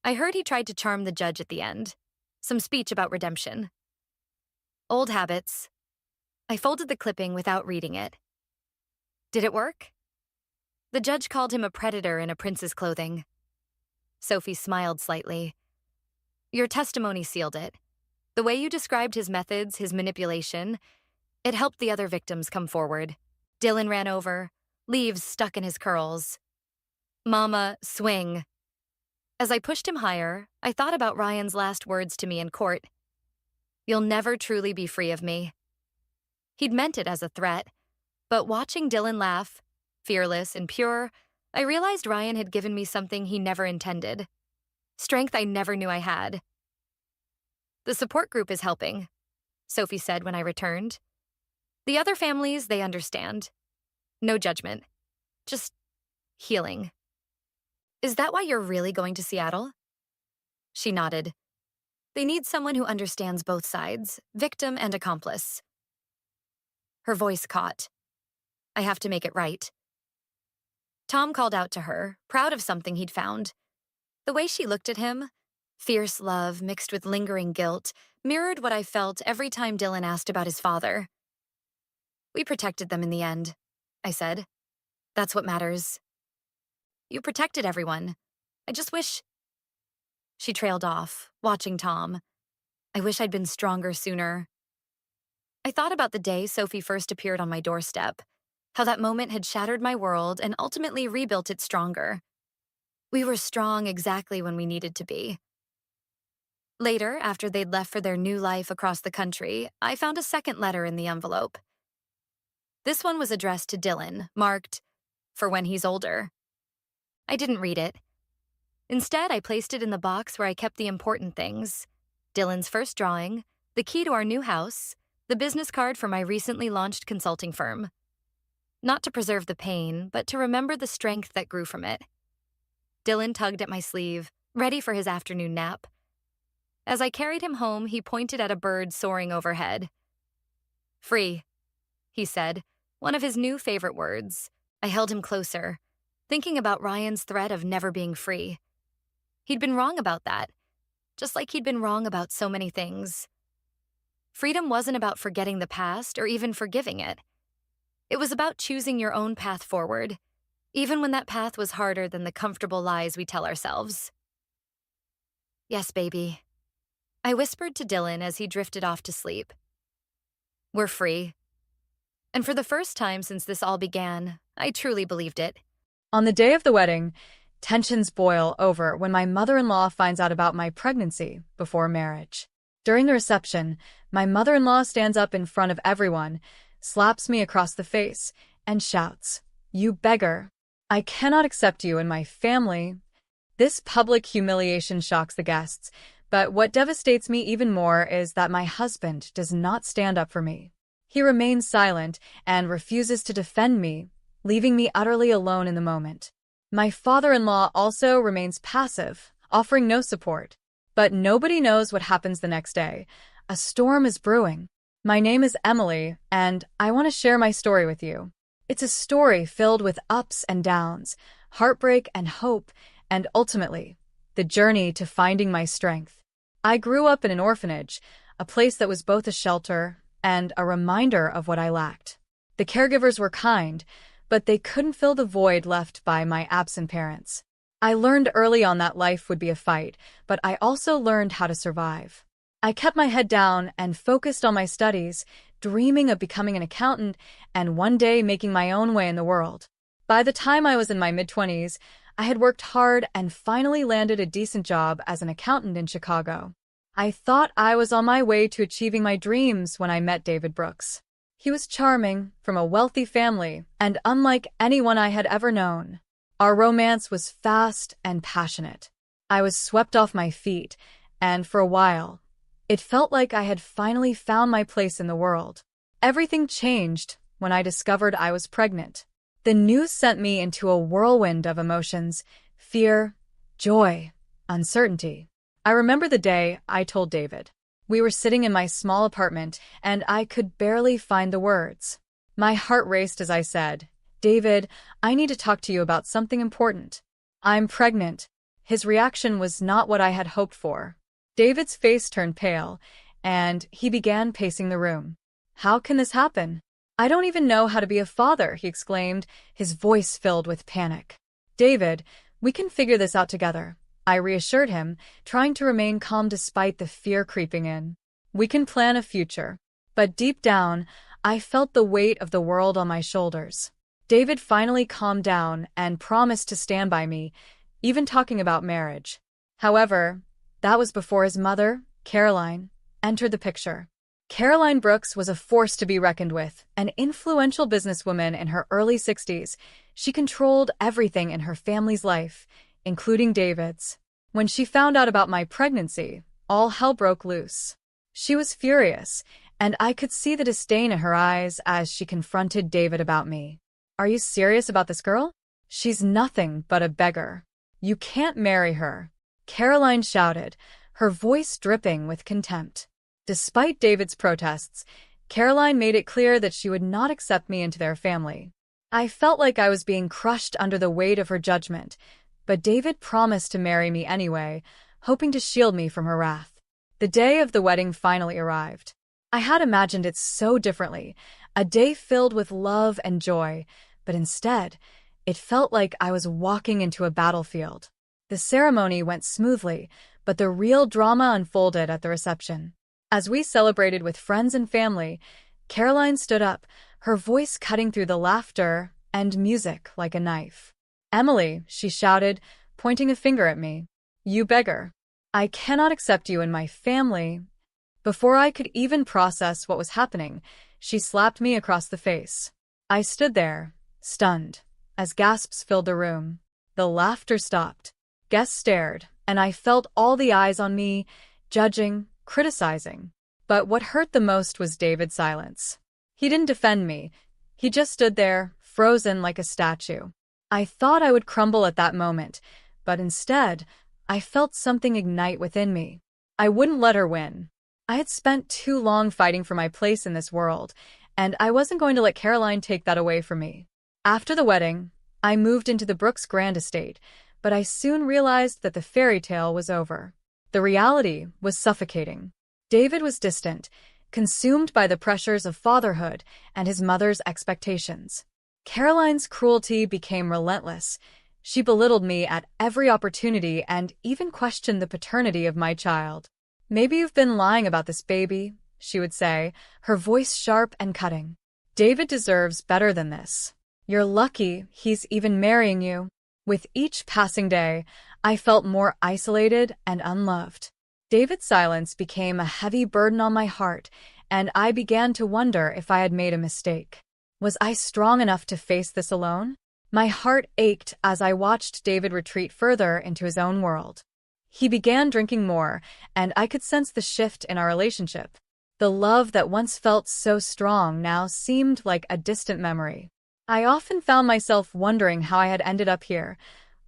I heard he tried to charm the judge at the end. Some speech about redemption. Old habits. I folded the clipping without reading it. Did it work? The judge called him a predator in a prince's clothing. Sophie smiled slightly. Your testimony sealed it. The way you described his methods, his manipulation, it helped the other victims come forward. Dylan ran over, leaves stuck in his curls. Mama, swing. As I pushed him higher, I thought about Ryan's last words to me in court. You'll never truly be free of me. He'd meant it as a threat, but watching Dylan laugh, fearless and pure, I realized Ryan had given me something he never intended. Strength I never knew I had. The support group is helping, Sophie said when I returned. The other families, they understand. No judgment. Just healing. Is that why you're really going to Seattle? She nodded. They need someone who understands both sides, victim and accomplice. Her voice caught. I have to make it right. Tom called out to her, proud of something he'd found. The way she looked at him, fierce love mixed with lingering guilt, mirrored what I felt every time Dylan asked about his father. We protected them in the end, I said. That's what matters. You protected everyone. I just wish... She trailed off, watching Tom. I wish I'd been stronger sooner. I thought about the day Sophie first appeared on my doorstep, how that moment had shattered my world and ultimately rebuilt it stronger. We were strong exactly when we needed to be. Later, after they'd left for their new life across the country, I found a second letter in the envelope. This one was addressed to Dylan, marked, "For when he's older." I didn't read it. Instead, I placed it in the box where I kept the important things. Dylan's first drawing, the key to our new house, the business card for my recently launched consulting firm. Not to preserve the pain, but to remember the strength that grew from it. Dylan tugged at my sleeve, ready for his afternoon nap. As I carried him home, he pointed at a bird soaring overhead. Free, he said, one of his new favorite words. I held him closer, thinking about Ryan's threat of never being free. He'd been wrong about that, just like he'd been wrong about so many things. Freedom wasn't about forgetting the past or even forgiving it. It was about choosing your own path forward, even when that path was harder than the comfortable lies we tell ourselves. Yes, baby, I whispered to Dylan as he drifted off to sleep. We're free. And for the first time since this all began, I truly believed it. On the day of the wedding, tensions boil over when my mother-in-law finds out about my pregnancy before marriage. During the reception, my mother-in-law stands up in front of everyone, slaps me across the face, and shouts, "You beggar! I cannot accept you in my family." This public humiliation shocks the guests, but what devastates me even more is that my husband does not stand up for me. He remains silent and refuses to defend me, leaving me utterly alone in the moment. My father-in-law also remains passive, offering no support. But nobody knows what happens the next day. A storm is brewing. My name is Emily, and I want to share my story with you. It's a story filled with ups and downs, heartbreak and hope, and ultimately, the journey to finding my strength. I grew up in an orphanage, a place that was both a shelter and a reminder of what I lacked. The caregivers were kind, but they couldn't fill the void left by my absent parents. I learned early on that life would be a fight, but I also learned how to survive. I kept my head down and focused on my studies, dreaming of becoming an accountant and one day making my own way in the world. By the time I was in my mid-20s, I had worked hard and finally landed a decent job as an accountant in Chicago. I thought I was on my way to achieving my dreams when I met David Brooks. He was charming, from a wealthy family, and unlike anyone I had ever known. Our romance was fast and passionate. I was swept off my feet, and for a while, it felt like I had finally found my place in the world. Everything changed when I discovered I was pregnant. The news sent me into a whirlwind of emotions: fear, joy, uncertainty. I remember the day I told David. We were sitting in my small apartment, and I could barely find the words. My heart raced as I said, "David, I need to talk to you about something important. I'm pregnant." His reaction was not what I had hoped for. David's face turned pale, and he began pacing the room. "How can this happen? I don't even know how to be a father," he exclaimed, his voice filled with panic. "David, we can figure this out together," I reassured him, trying to remain calm despite the fear creeping in. "We can plan a future." But deep down, I felt the weight of the world on my shoulders. David finally calmed down and promised to stand by me, even talking about marriage. However, that was before his mother, Caroline, entered the picture. Caroline Brooks was a force to be reckoned with, an influential businesswoman in her early 60s. She controlled everything in her family's life, including David's. When she found out about my pregnancy, all hell broke loose. She was furious, and I could see the disdain in her eyes as she confronted David about me. "Are you serious about this girl? She's nothing but a beggar. You can't marry her," Caroline shouted, her voice dripping with contempt. Despite David's protests, Caroline made it clear that she would not accept me into their family. I felt like I was being crushed under the weight of her judgment, but David promised to marry me anyway, hoping to shield me from her wrath. The day of the wedding finally arrived. I had imagined it so differently, a day filled with love and joy, but instead, it felt like I was walking into a battlefield. The ceremony went smoothly, but the real drama unfolded at the reception. As we celebrated with friends and family, Caroline stood up, her voice cutting through the laughter and music like a knife. "Emily," she shouted, pointing a finger at me. "You beggar. I cannot accept you in my family." Before I could even process what was happening, she slapped me across the face. I stood there, stunned, as gasps filled the room. The laughter stopped. Guests stared, and I felt all the eyes on me, judging, criticizing. But what hurt the most was David's silence. He didn't defend me. He just stood there, frozen like a statue. I thought I would crumble at that moment, but instead, I felt something ignite within me. I wouldn't let her win. I had spent too long fighting for my place in this world, and I wasn't going to let Caroline take that away from me. After the wedding, I moved into the Brooks Grand Estate, but I soon realized that the fairy tale was over. The reality was suffocating. David was distant, consumed by the pressures of fatherhood and his mother's expectations. Caroline's cruelty became relentless. She belittled me at every opportunity and even questioned the paternity of my child. "Maybe you've been lying about this baby," she would say, her voice sharp and cutting. "David deserves better than this. You're lucky he's even marrying you." With each passing day, I felt more isolated and unloved. David's silence became a heavy burden on my heart, and I began to wonder if I had made a mistake. Was I strong enough to face this alone? My heart ached as I watched David retreat further into his own world. He began drinking more, and I could sense the shift in our relationship. The love that once felt so strong now seemed like a distant memory. I often found myself wondering how I had ended up here,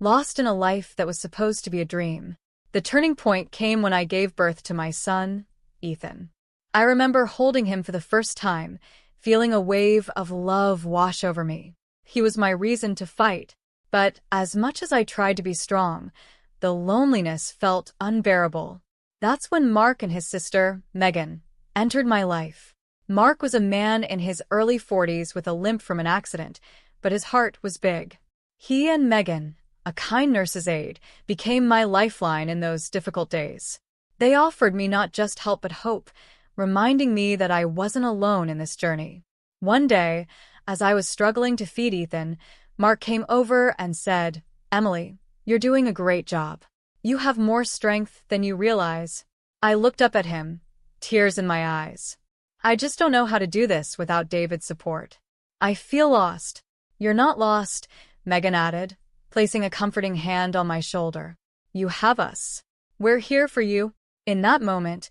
lost in a life that was supposed to be a dream. The turning point came when I gave birth to my son, Ethan. I remember holding him for the first time, feeling a wave of love wash over me. He was my reason to fight, but as much as I tried to be strong, the loneliness felt unbearable. That's when Mark and his sister, Megan, entered my life. Mark was a man in his early 40s with a limp from an accident, but his heart was big. He and Megan, a kind nurse's aide, became my lifeline in those difficult days. They offered me not just help but hope, reminding me that I wasn't alone in this journey. One day, as I was struggling to feed Ethan, Mark came over and said, "Emily, you're doing a great job. You have more strength than you realize." I looked up at him, tears in my eyes. "I just don't know how to do this without David's support. I feel lost." "You're not lost," Megan added, placing a comforting hand on my shoulder. "You have us. We're here for you." In that moment,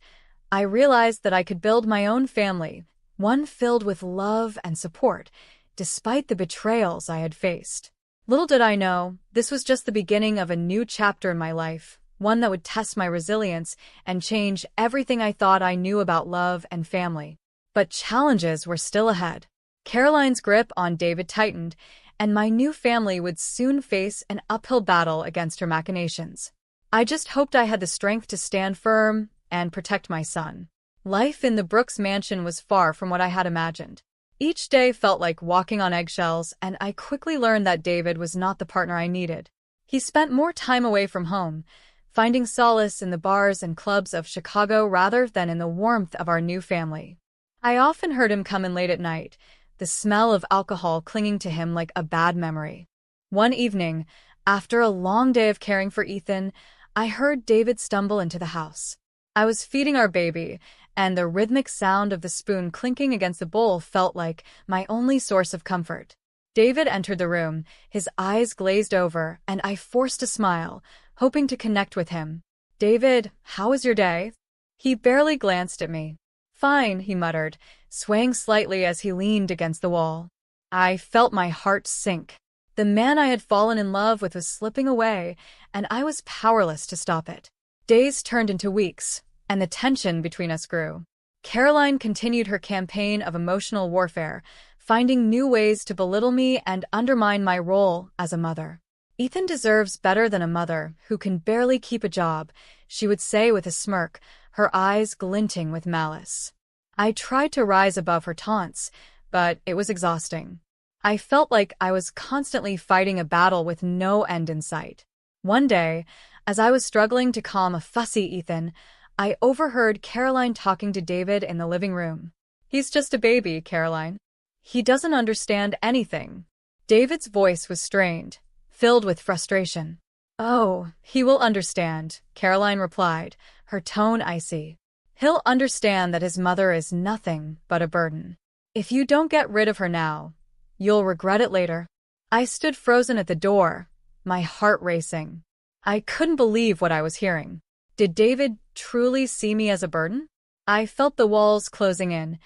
I realized that I could build my own family, one filled with love and support, despite the betrayals I had faced. Little did I know, this was just the beginning of a new chapter in my life, one that would test my resilience and change everything I thought I knew about love and family. But challenges were still ahead. Caroline's grip on David tightened, and my new family would soon face an uphill battle against her machinations. I just hoped I had the strength to stand firm and protect my son. Life in the Brooks mansion was far from what I had imagined. Each day felt like walking on eggshells, and I quickly learned that David was not the partner I needed. He spent more time away from home, finding solace in the bars and clubs of Chicago rather than in the warmth of our new family. I often heard him come in late at night, the smell of alcohol clinging to him like a bad memory. One evening, after a long day of caring for Ethan, I heard David stumble into the house. I was feeding our baby, and the rhythmic sound of the spoon clinking against the bowl felt like my only source of comfort. David entered the room, his eyes glazed over, and I forced a smile, hoping to connect with him. "David, how was your day?" He barely glanced at me. "Fine," he muttered, swaying slightly as he leaned against the wall. I felt my heart sink. The man I had fallen in love with was slipping away, and I was powerless to stop it. Days turned into weeks, and the tension between us grew. Caroline continued her campaign of emotional warfare, finding new ways to belittle me and undermine my role as a mother. "Ethan deserves better than a mother who can barely keep a job," she would say with a smirk, her eyes glinting with malice. I tried to rise above her taunts, but it was exhausting. I felt like I was constantly fighting a battle with no end in sight. One day, as I was struggling to calm a fussy Ethan, I overheard Caroline talking to David in the living room. "He's just a baby, Caroline. He doesn't understand anything." David's voice was strained, filled with frustration. "Oh, he will understand," Caroline replied, her tone icy. "He'll understand that his mother is nothing but a burden. If you don't get rid of her now, you'll regret it later." I stood frozen at the door, my heart racing. I couldn't believe what I was hearing. Did David truly see me as a burden? I felt the walls closing in,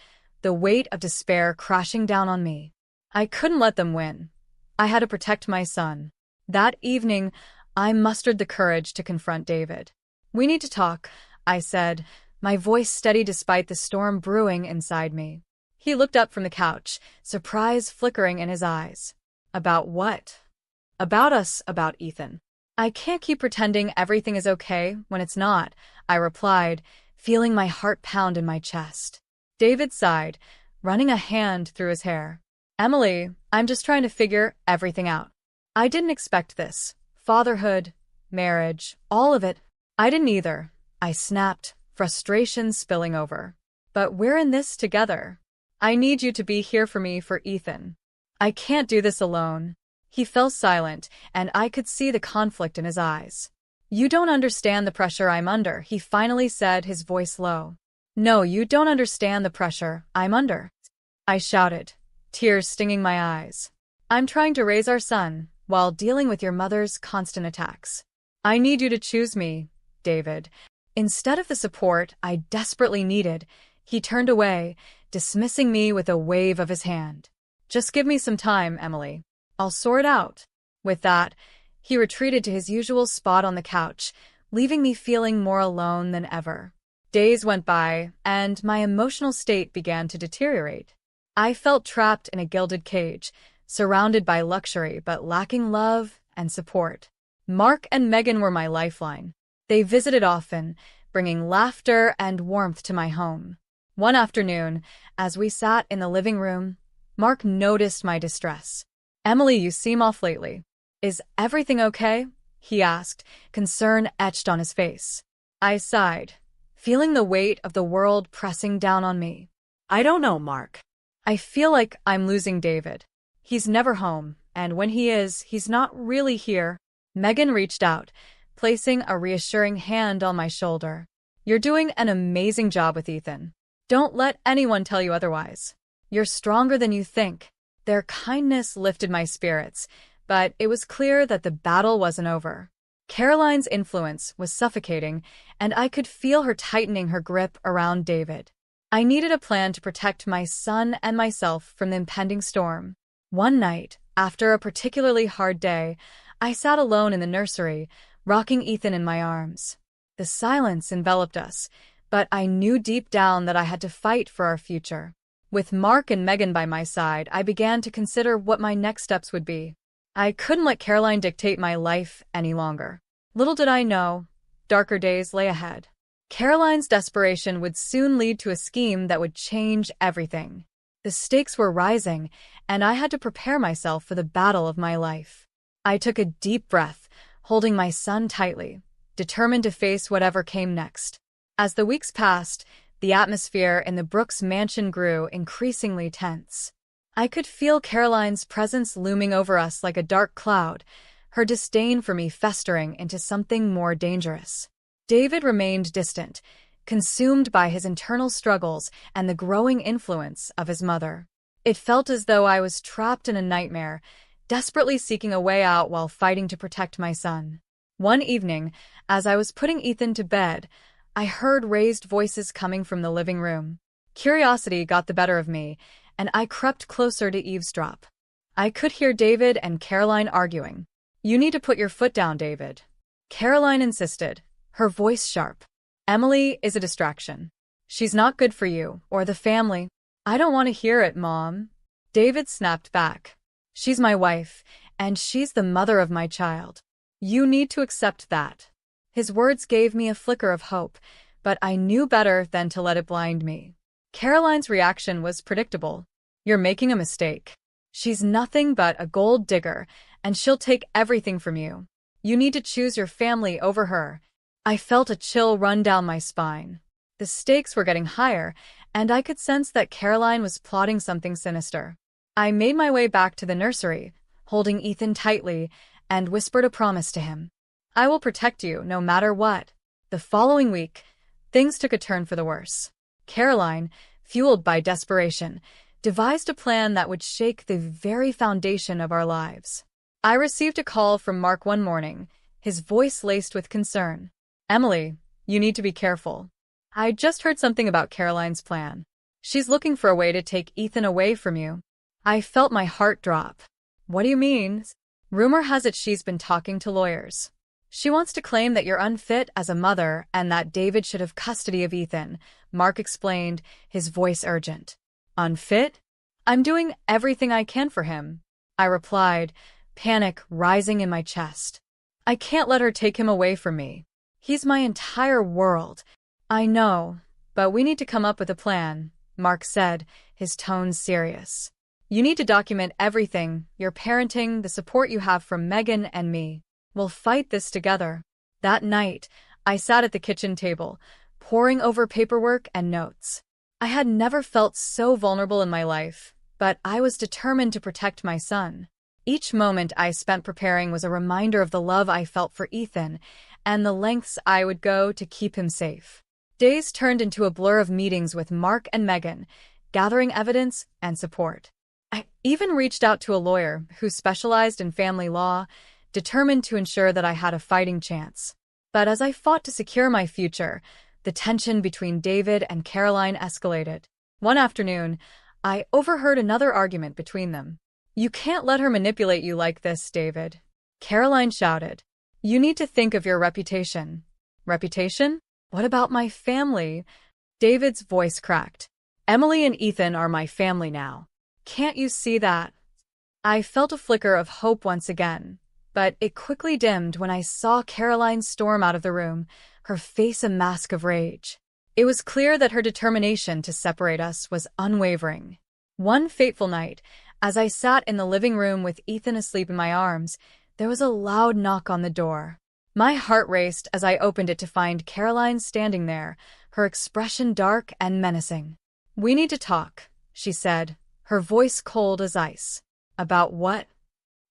the weight of despair crashing down on me. I couldn't let them win. I had to protect my son. That evening, I mustered the courage to confront David. "We need to talk," I said, my voice steady despite the storm brewing inside me. He looked up from the couch, surprise flickering in his eyes. "About what?" "About us, about Ethan." "I can't keep pretending everything is okay when it's not," I replied, feeling my heart pound in my chest. David sighed, running a hand through his hair. "Emily, I'm just trying to figure everything out. I didn't expect this. Fatherhood, marriage, all of it. I didn't either," I snapped, frustration spilling over. "But we're in this together. I need you to be here for me for Ethan. I can't do this alone." He fell silent, and I could see the conflict in his eyes. "You don't understand the pressure I'm under," he finally said, his voice low. "No, you don't understand the pressure I'm under," I shouted, tears stinging my eyes. "I'm trying to raise our son, while dealing with your mother's constant attacks. I need you to choose me, David." Instead of the support I desperately needed, he turned away, dismissing me with a wave of his hand. "Just give me some time, Emily. I'll sort it out." With that, he retreated to his usual spot on the couch, leaving me feeling more alone than ever. Days went by, and my emotional state began to deteriorate. I felt trapped in a gilded cage, surrounded by luxury but lacking love and support. Mark and Megan were my lifeline. They visited often, bringing laughter and warmth to my home. One afternoon, as we sat in the living room, Mark noticed my distress. "Emily, you seem off lately. Is everything okay?" he asked, concern etched on his face. I sighed, feeling the weight of the world pressing down on me. I don't know, Mark. I feel like I'm losing David. He's never home, and when he is, he's not really here. Megan reached out, placing a reassuring hand on my shoulder. You're doing an amazing job with Ethan. Don't let anyone tell you otherwise. You're stronger than you think. Their kindness lifted my spirits, but it was clear that the battle wasn't over. Caroline's influence was suffocating, and I could feel her tightening her grip around David. I needed a plan to protect my son and myself from the impending storm. One night, after a particularly hard day, I sat alone in the nursery, rocking Ethan in my arms. The silence enveloped us, but I knew deep down that I had to fight for our future. With Mark and Megan by my side, I began to consider what my next steps would be. I couldn't let Caroline dictate my life any longer. Little did I know, darker days lay ahead. Caroline's desperation would soon lead to a scheme that would change everything. The stakes were rising, and I had to prepare myself for the battle of my life. I took a deep breath, holding my son tightly, determined to face whatever came next. As the weeks passed, the atmosphere in the Brooks mansion grew increasingly tense. I could feel Caroline's presence looming over us like a dark cloud, her disdain for me festering into something more dangerous. David remained distant, consumed by his internal struggles and the growing influence of his mother. It felt as though I was trapped in a nightmare, desperately seeking a way out while fighting to protect my son. One evening, as I was putting Ethan to bed, I heard raised voices coming from the living room. Curiosity got the better of me, and I crept closer to eavesdrop. I could hear David and Caroline arguing. "You need to put your foot down, David," Caroline insisted, her voice sharp. "Emily is a distraction. She's not good for you or the family." "I don't want to hear it, Mom," David snapped back. "She's my wife, and she's the mother of my child. You need to accept that." His words gave me a flicker of hope, but I knew better than to let it blind me. Caroline's reaction was predictable. "You're making a mistake. She's nothing but a gold digger, and she'll take everything from you. You need to choose your family over her." I felt a chill run down my spine. The stakes were getting higher, and I could sense that Caroline was plotting something sinister. I made my way back to the nursery, holding Ethan tightly, and whispered a promise to him. "I will protect you no matter what." The following week, things took a turn for the worse. Caroline, fueled by desperation, devised a plan that would shake the very foundation of our lives. I received a call from Mark one morning, his voice laced with concern. "Emily, you need to be careful. I just heard something about Caroline's plan. She's looking for a way to take Ethan away from you." I felt my heart drop. "What do you mean?" "Rumor has it she's been talking to lawyers. She wants to claim that you're unfit as a mother and that David should have custody of Ethan," Mark explained, his voice urgent. "Unfit? I'm doing everything I can for him," I replied, panic rising in my chest. "I can't let her take him away from me. He's my entire world." "I know, but we need to come up with a plan," Mark said, his tone serious. "You need to document everything, your parenting, the support you have from Megan and me. We'll fight this together." That night, I sat at the kitchen table, poring over paperwork and notes. I had never felt so vulnerable in my life, but I was determined to protect my son. Each moment I spent preparing was a reminder of the love I felt for Ethan and the lengths I would go to keep him safe. Days turned into a blur of meetings with Mark and Megan, gathering evidence and support. I even reached out to a lawyer who specialized in family law, determined to ensure that I had a fighting chance. But as I fought to secure my future, the tension between David and Caroline escalated. One afternoon, I overheard another argument between them. "You can't let her manipulate you like this, David," Caroline shouted. "You need to think of your reputation." "Reputation? What about my family?" David's voice cracked. "Emily and Ethan are my family now. Can't you see that?" I felt a flicker of hope once again, but it quickly dimmed when I saw Caroline storm out of the room, her face a mask of rage. It was clear that her determination to separate us was unwavering. One fateful night, as I sat in the living room with Ethan asleep in my arms, there was a loud knock on the door. My heart raced as I opened it to find Caroline standing there, her expression dark and menacing. "We need to talk," she said, her voice cold as ice. "About what?"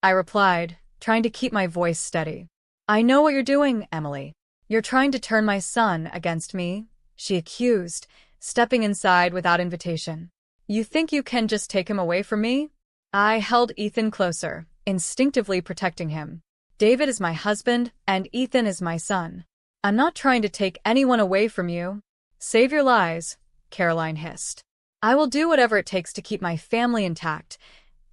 I replied, trying to keep my voice steady. "I know what you're doing, Emily. You're trying to turn my son against me," she accused, stepping inside without invitation. "You think you can just take him away from me?" I held Ethan closer, instinctively protecting him. "David is my husband, and Ethan is my son. I'm not trying to take anyone away from you." "Save your lies," Caroline hissed. "I will do whatever it takes to keep my family intact,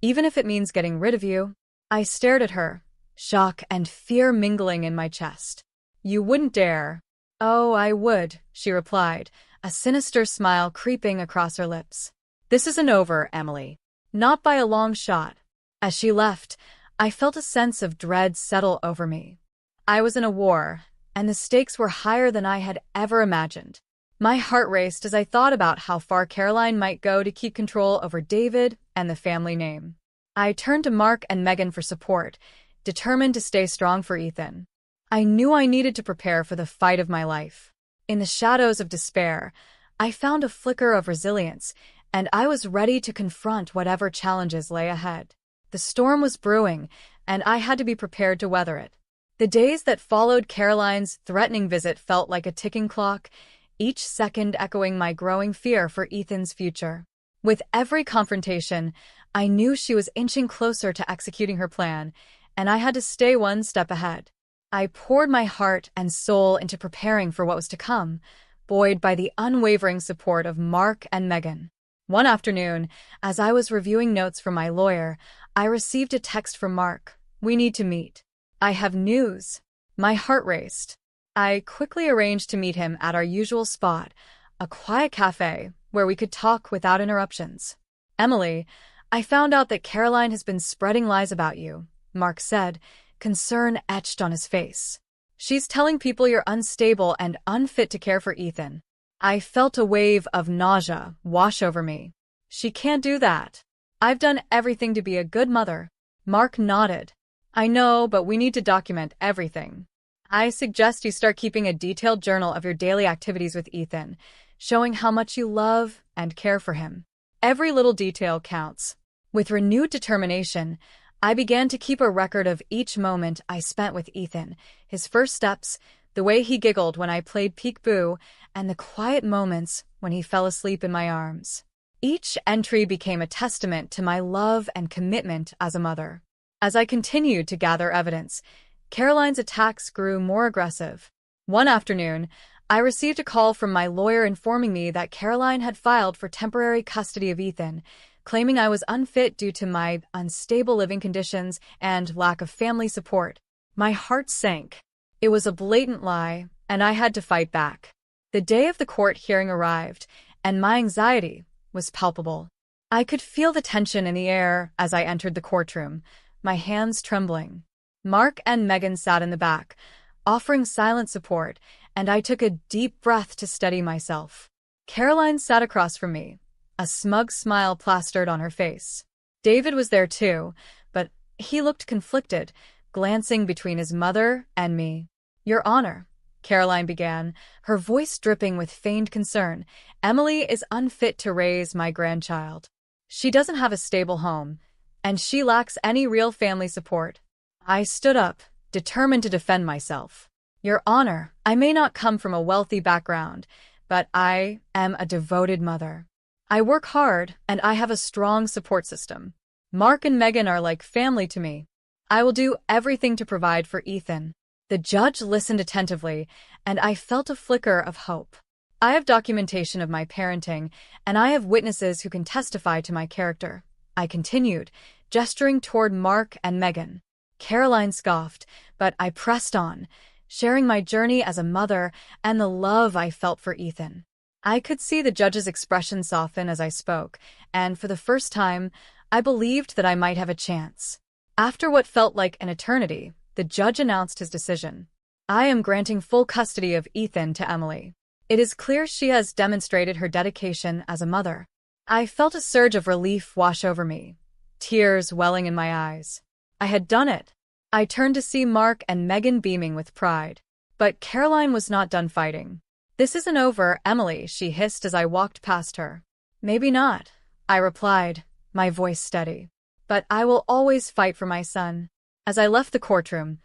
even if it means getting rid of you." I stared at her, shock and fear mingling in my chest. "You wouldn't dare." "Oh, I would," she replied, a sinister smile creeping across her lips. "This isn't over, Emily. Not by a long shot." As she left, I felt a sense of dread settle over me. I was in a war, and the stakes were higher than I had ever imagined. My heart raced as I thought about how far Caroline might go to keep control over David and the family name. I turned to Mark and Megan for support, determined to stay strong for Ethan. I knew I needed to prepare for the fight of my life. In the shadows of despair, I found a flicker of resilience, and I was ready to confront whatever challenges lay ahead. The storm was brewing, and I had to be prepared to weather it. The days that followed Caroline's threatening visit felt like a ticking clock, each second echoing my growing fear for Ethan's future. With every confrontation, I knew she was inching closer to executing her plan, and I had to stay one step ahead. I poured my heart and soul into preparing for what was to come, buoyed by the unwavering support of Mark and Megan. One afternoon, as I was reviewing notes from my lawyer, I received a text from Mark. "We need to meet. I have news." My heart raced. I quickly arranged to meet him at our usual spot, a quiet cafe where we could talk without interruptions. "Emily, I found out that Caroline has been spreading lies about you," Mark said, concern etched on his face. "She's telling people you're unstable and unfit to care for Ethan." I felt a wave of nausea wash over me. "She can't do that. I've done everything to be a good mother." Mark nodded. "I know, but we need to document everything. I suggest you start keeping a detailed journal of your daily activities with Ethan, showing how much you love and care for him. Every little detail counts." With renewed determination, I began to keep a record of each moment I spent with Ethan, his first steps, the way he giggled when I played peek-boo, and the quiet moments when he fell asleep in my arms. Each entry became a testament to my love and commitment as a mother. As I continued to gather evidence, Caroline's attacks grew more aggressive. One afternoon, I received a call from my lawyer informing me that Caroline had filed for temporary custody of Ethan, claiming I was unfit due to my unstable living conditions and lack of family support. My heart sank. It was a blatant lie, and I had to fight back. The day of the court hearing arrived, and my anxiety was palpable. I could feel the tension in the air as I entered the courtroom, my hands trembling. Mark and Megan sat in the back, offering silent support, and I took a deep breath to steady myself. Caroline sat across from me, a smug smile plastered on her face. David was there too, but he looked conflicted, glancing between his mother and me. "Your Honor," Caroline began, her voice dripping with feigned concern, "Emily is unfit to raise my grandchild. She doesn't have a stable home, and she lacks any real family support." I stood up, determined to defend myself. "Your Honor, I may not come from a wealthy background, but I am a devoted mother. I work hard, and I have a strong support system. Mark and Megan are like family to me. I will do everything to provide for Ethan." The judge listened attentively, and I felt a flicker of hope. "I have documentation of my parenting, and I have witnesses who can testify to my character," I continued, gesturing toward Mark and Megan. Caroline scoffed, but I pressed on, sharing my journey as a mother and the love I felt for Ethan. I could see the judge's expression soften as I spoke, and for the first time, I believed that I might have a chance. After what felt like an eternity, the judge announced his decision. "I am granting full custody of Ethan to Emily. It is clear she has demonstrated her dedication as a mother." I felt a surge of relief wash over me, tears welling in my eyes. I had done it. I turned to see Mark and Megan beaming with pride. But Caroline was not done fighting. "This isn't over, Emily," she hissed as I walked past her. "Maybe not," I replied, my voice steady. "But I will always fight for my son." As I left the courtroom,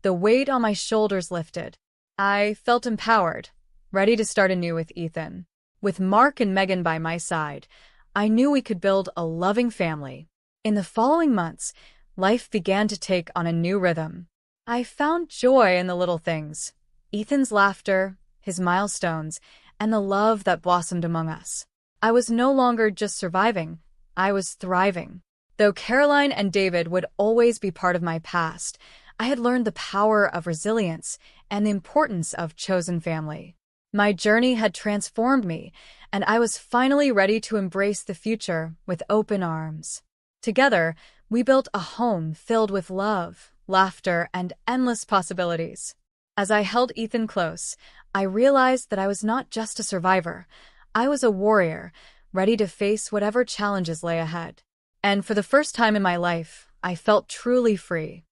the weight on my shoulders lifted. I felt empowered, ready to start anew with Ethan. With Mark and Megan by my side, I knew we could build a loving family. In the following months, life began to take on a new rhythm. I found joy in the little things: Ethan's laughter, his milestones, and the love that blossomed among us. I was no longer just surviving, I was thriving. Though Caroline and David would always be part of my past, I had learned the power of resilience and the importance of chosen family. My journey had transformed me, and I was finally ready to embrace the future with open arms. Together, we built a home filled with love, laughter, and endless possibilities. As I held Ethan close, I realized that I was not just a survivor. I was a warrior, ready to face whatever challenges lay ahead. And for the first time in my life, I felt truly free.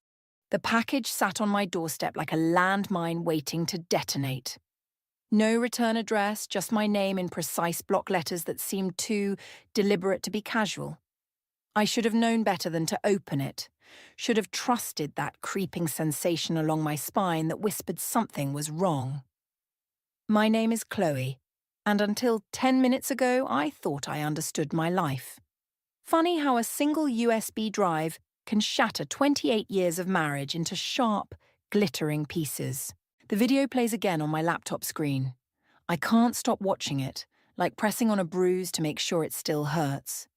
The package sat on my doorstep like a landmine waiting to detonate. No return address, just my name in precise block letters that seemed too deliberate to be casual. I should have known better than to open it, should have trusted that creeping sensation along my spine that whispered something was wrong. My name is Chloe, and until 10 minutes ago, I thought I understood my life. Funny how a single USB drive can shatter 28 years of marriage into sharp, glittering pieces. The video plays again on my laptop screen. I can't stop watching it, like pressing on a bruise to make sure it still hurts.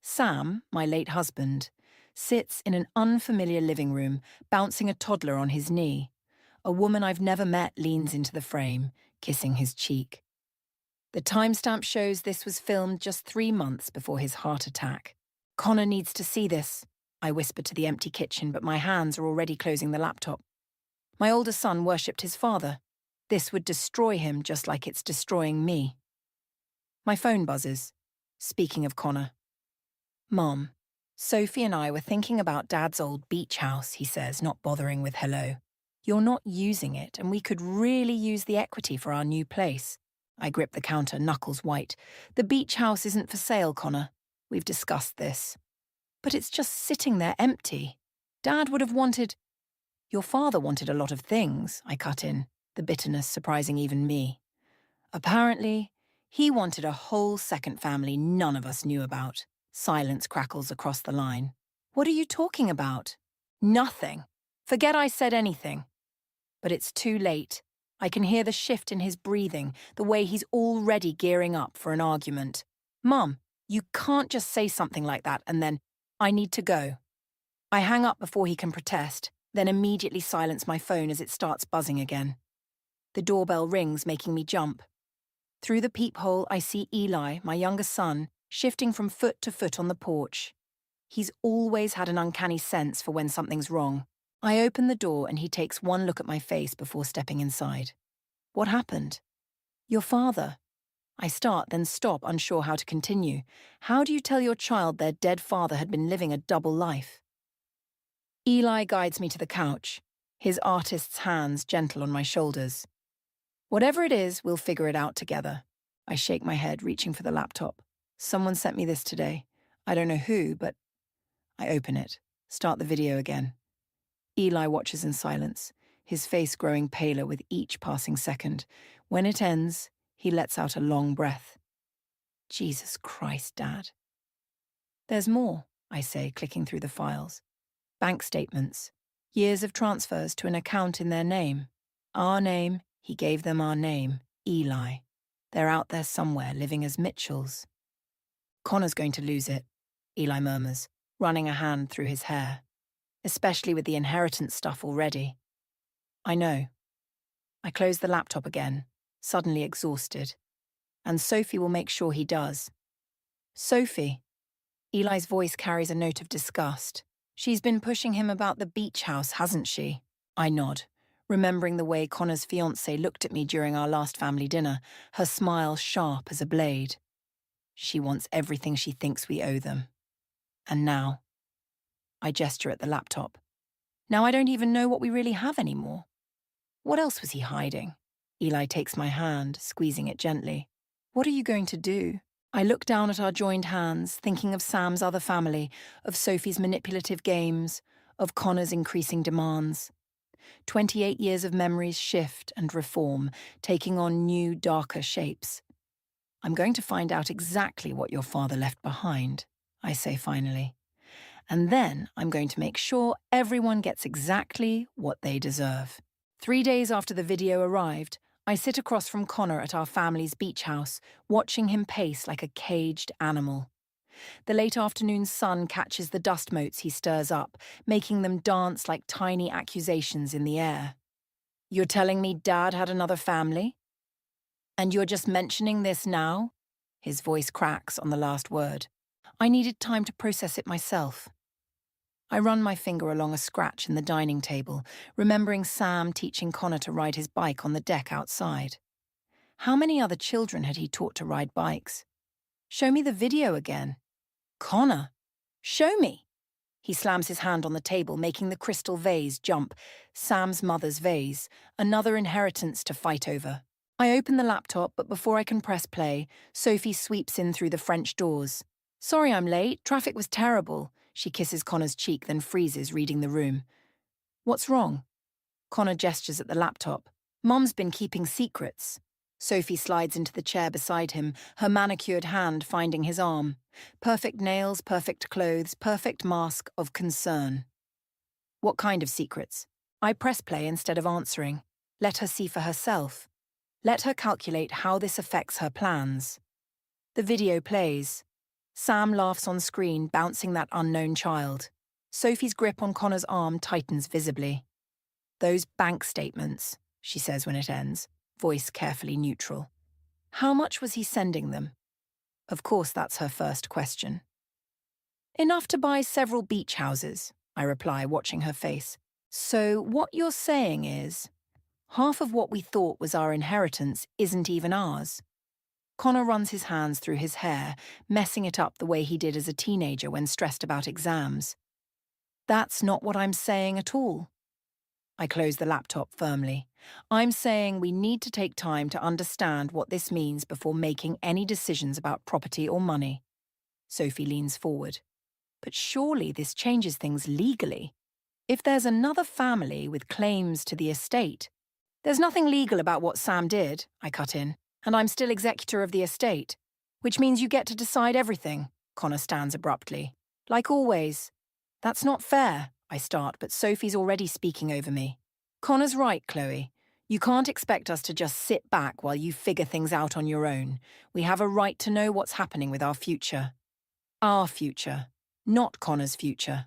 Sam, my late husband, sits in an unfamiliar living room, bouncing a toddler on his knee. A woman I've never met leans into the frame, kissing his cheek. The timestamp shows this was filmed just 3 months before his heart attack. "Connor needs to see this," I whispered to the empty kitchen, but my hands are already closing the laptop. My older son worshipped his father. This would destroy him just like it's destroying me. My phone buzzes. Speaking of Connor. "Mom, Sophie and I were thinking about Dad's old beach house," he says, not bothering with hello. "You're not using it, and we could really use the equity for our new place." I grip the counter, knuckles white. "The beach house isn't for sale, Connor. We've discussed this. But it's just sitting there empty. Dad would have wanted—" "Your father wanted a lot of things," I cut in, the bitterness surprising even me. "Apparently, he wanted a whole second family none of us knew about." Silence crackles across the line. "What are you talking about?" "Nothing. Forget I said anything." But it's too late. I can hear the shift in his breathing, the way he's already gearing up for an argument. "Mum, you can't just say something like that and then, I need to go." I hang up before he can protest, then immediately silence my phone as it starts buzzing again. The doorbell rings, making me jump. Through the peephole, I see Eli, my younger son, shifting from foot to foot on the porch. He's always had an uncanny sense for when something's wrong. I open the door and he takes one look at my face before stepping inside. "What happened?" "Your father." I start, then stop, unsure how to continue. How do you tell your child their dead father had been living a double life? Eli guides me to the couch, his artist's hands gentle on my shoulders. "Whatever it is, we'll figure it out together." I shake my head, reaching for the laptop. "Someone sent me this today. I don't know who, but..." I open it, start the video again. Eli watches in silence, his face growing paler with each passing second. When it ends, he lets out a long breath. "Jesus Christ, Dad." "There's more," I say, clicking through the files. Bank statements. Years of transfers to an account in their name. Our name, he gave them our name, Eli. They're out there somewhere, living as Mitchells. "Connor's going to lose it," Eli murmurs, running a hand through his hair. "Especially with the inheritance stuff already." I know. I close the laptop again, suddenly exhausted. "And Sophie will make sure he does." "Sophie?" Eli's voice carries a note of disgust. "She's been pushing him about the beach house, hasn't she?" I nod, remembering the way Connor's fiancée looked at me during our last family dinner, her smile sharp as a blade. She wants everything she thinks we owe them. And now... I gesture at the laptop. "Now I don't even know what we really have anymore." "What else was he hiding?" Eli takes my hand, squeezing it gently. What are you going to do? I look down at our joined hands, thinking of Sam's other family, of Sophie's manipulative games, of Connor's increasing demands. 28 years of memories shift and reform, taking on new, darker shapes. I'm going to find out exactly what your father left behind, I say finally. And then I'm going to make sure everyone gets exactly what they deserve. 3 days after the video arrived, I sit across from Connor at our family's beach house, watching him pace like a caged animal. The late afternoon sun catches the dust motes he stirs up, making them dance like tiny accusations in the air. You're telling me Dad had another family? And you're just mentioning this now? His voice cracks on the last word. I needed time to process it myself. I run my finger along a scratch in the dining table, remembering Sam teaching Connor to ride his bike on the deck outside. How many other children had he taught to ride bikes? Show me the video again. Connor, show me. He slams his hand on the table, making the crystal vase jump. Sam's mother's vase, another inheritance to fight over. I open the laptop, but before I can press play, Sophie sweeps in through the French doors. Sorry I'm late, traffic was terrible. She kisses Connor's cheek, then freezes, reading the room. What's wrong? Connor gestures at the laptop. Mum's been keeping secrets. Sophie slides into the chair beside him, her manicured hand finding his arm. Perfect nails, perfect clothes, perfect mask of concern. What kind of secrets? I press play instead of answering. Let her see for herself. Let her calculate how this affects her plans. The video plays. Sam laughs on screen, bouncing that unknown child. Sophie's grip on Connor's arm tightens visibly. Those bank statements, she says when it ends, voice carefully neutral. How much was he sending them? Of course, that's her first question. Enough to buy several beach houses, I reply, watching her face. So what you're saying is, half of what we thought was our inheritance isn't even ours. Connor runs his hands through his hair, messing it up the way he did as a teenager when stressed about exams. That's not what I'm saying at all. I close the laptop firmly. I'm saying we need to take time to understand what this means before making any decisions about property or money. Sophie leans forward. But surely this changes things legally. If there's another family with claims to the estate, there's nothing legal about what Sam did, I cut in. And I'm still executor of the estate, which means you get to decide everything, Connor stands abruptly. Like always. That's not fair, I start, but Sophie's already speaking over me. Connor's right, Chloe. You can't expect us to just sit back while you figure things out on your own. We have a right to know what's happening with our future. Our future, not Connor's future.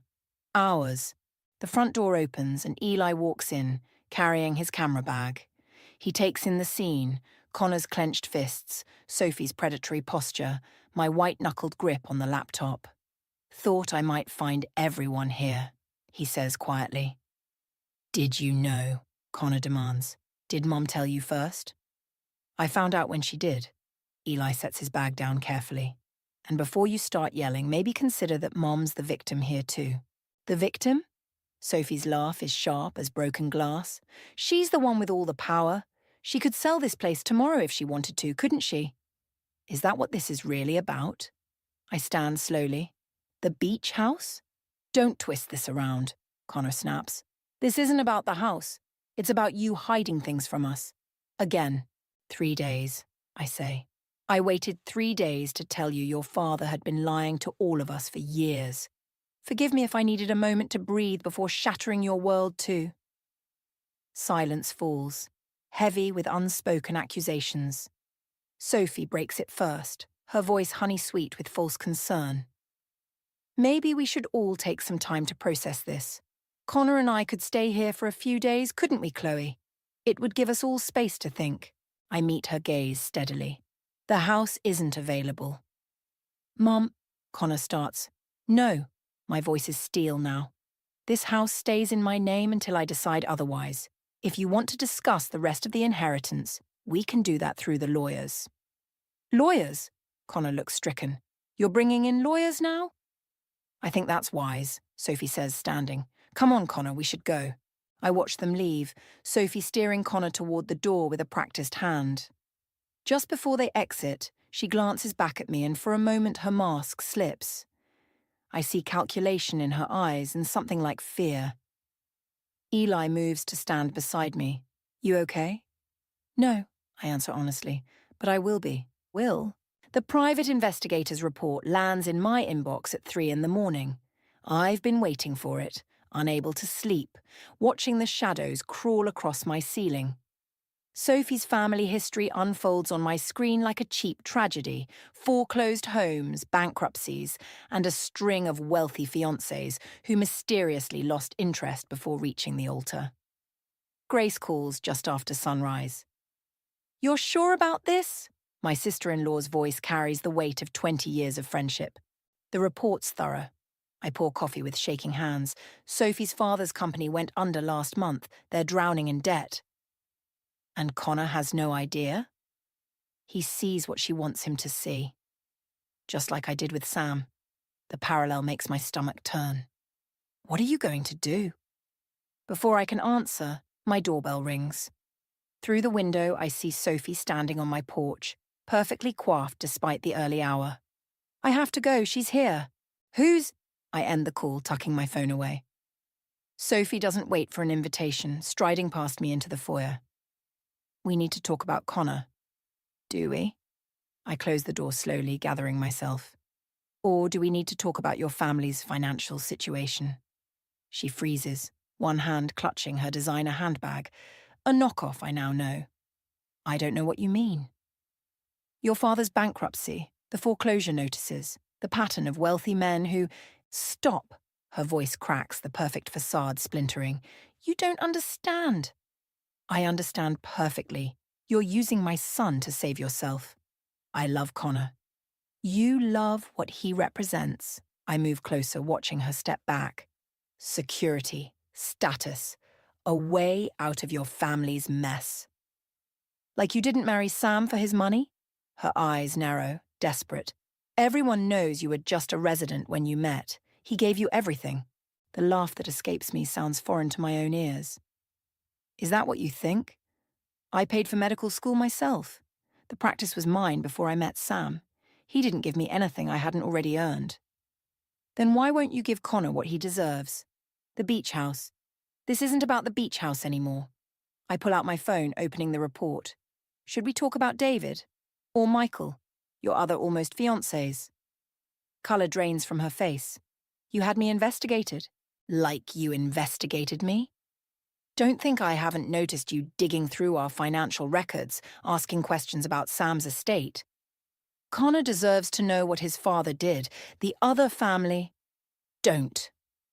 Ours. The front door opens and Eli walks in, carrying his camera bag. He takes in the scene, Connor's clenched fists, Sophie's predatory posture, my white-knuckled grip on the laptop. Thought I might find everyone here, he says quietly. Did you know? Connor demands. Did Mom tell you first? I found out when she did. Eli sets his bag down carefully. And before you start yelling, maybe consider that Mom's the victim here too. The victim? Sophie's laugh is sharp as broken glass. She's the one with all the power. She could sell this place tomorrow if she wanted to, couldn't she? Is that what this is really about? I stand slowly. The beach house? Don't twist this around, Connor snaps. This isn't about the house. It's about you hiding things from us. Again, 3 days, I say. I waited 3 days to tell you your father had been lying to all of us for years. Forgive me if I needed a moment to breathe before shattering your world too. Silence falls, heavy with unspoken accusations. Sophie breaks it first, her voice honey-sweet with false concern. Maybe we should all take some time to process this. Connor and I could stay here for a few days, couldn't we, Chloe? It would give us all space to think. I meet her gaze steadily. The house isn't available. Mom, Connor starts. No, my voice is steel now. This house stays in my name until I decide otherwise. If you want to discuss the rest of the inheritance, we can do that through the lawyers. Lawyers? Connor looks stricken. You're bringing in lawyers now? I think that's wise, Sophie says, standing. Come on, Connor, we should go. I watch them leave, Sophie steering Connor toward the door with a practiced hand. Just before they exit, she glances back at me and for a moment her mask slips. I see calculation in her eyes and something like fear. Eli moves to stand beside me. You okay? No, I answer honestly, but I will be. Will? The private investigator's report lands in my inbox at 3 in the morning. I've been waiting for it, unable to sleep, watching the shadows crawl across my ceiling. Sophie's family history unfolds on my screen like a cheap tragedy: foreclosed homes, bankruptcies, and a string of wealthy fiancés who mysteriously lost interest before reaching the altar. Grace calls just after sunrise. You're sure about this? My sister-in-law's voice carries the weight of 20 years of friendship. The report's thorough. I pour coffee with shaking hands. Sophie's father's company went under last month. They're drowning in debt. And Connor has no idea? He sees what she wants him to see. Just like I did with Sam. The parallel makes my stomach turn. What are you going to do? Before I can answer, my doorbell rings. Through the window, I see Sophie standing on my porch, perfectly coiffed despite the early hour. I have to go, she's here. Who's? I end the call, tucking my phone away. Sophie doesn't wait for an invitation, striding past me into the foyer. We need to talk about Connor. Do we? I close the door slowly, gathering myself. Or do we need to talk about your family's financial situation? She freezes, one hand clutching her designer handbag. A knockoff, I now know. I don't know what you mean. Your father's bankruptcy, the foreclosure notices, the pattern of wealthy men who... Stop! Her voice cracks, the perfect facade splintering. You don't understand. I understand perfectly. You're using my son to save yourself. I love Connor. You love what he represents. I move closer, watching her step back. Security, status, a way out of your family's mess. Like you didn't marry Sam for his money? Her eyes narrow, desperate. Everyone knows you were just a resident when you met. He gave you everything. The laugh that escapes me sounds foreign to my own ears. Is that what you think? I paid for medical school myself. The practice was mine before I met Sam. He didn't give me anything I hadn't already earned. Then why won't you give Connor what he deserves? The beach house. This isn't about the beach house anymore. I pull out my phone, opening the report. Should we talk about David? Or Michael, your other almost fiancés? Colour drains from her face. You had me investigated. Like you investigated me? Don't think I haven't noticed you digging through our financial records, asking questions about Sam's estate. Connor deserves to know what his father did. The other family... Don't.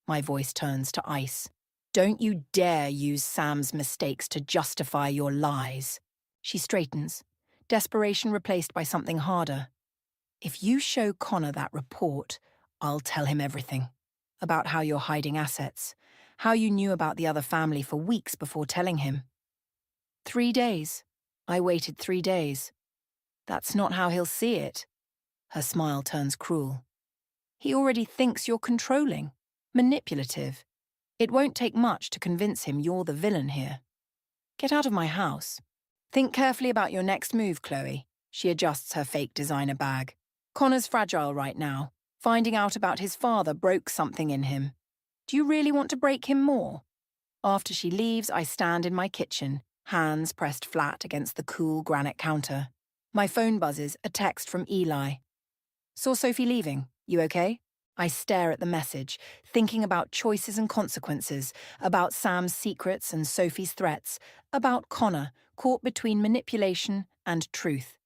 My voice turns to ice. Don't you dare use Sam's mistakes to justify your lies. She straightens, desperation replaced by something harder. If you show Connor that report, I'll tell him everything. About how you're hiding assets, how you knew about the other family for weeks before telling him. 3 days. I waited 3 days. That's not how he'll see it. Her smile turns cruel. He already thinks you're controlling, manipulative. It won't take much to convince him you're the villain here. Get out of my house. Think carefully about your next move, Chloe. She adjusts her fake designer bag. Connor's fragile right now. Finding out about his father broke something in him. Do you really want to break him more? After she leaves, I stand in my kitchen, hands pressed flat against the cool granite counter. My phone buzzes, a text from Eli. Saw Sophie leaving. You okay? I stare at the message, thinking about choices and consequences, about Sam's secrets and Sophie's threats, about Connor, caught between manipulation and truth.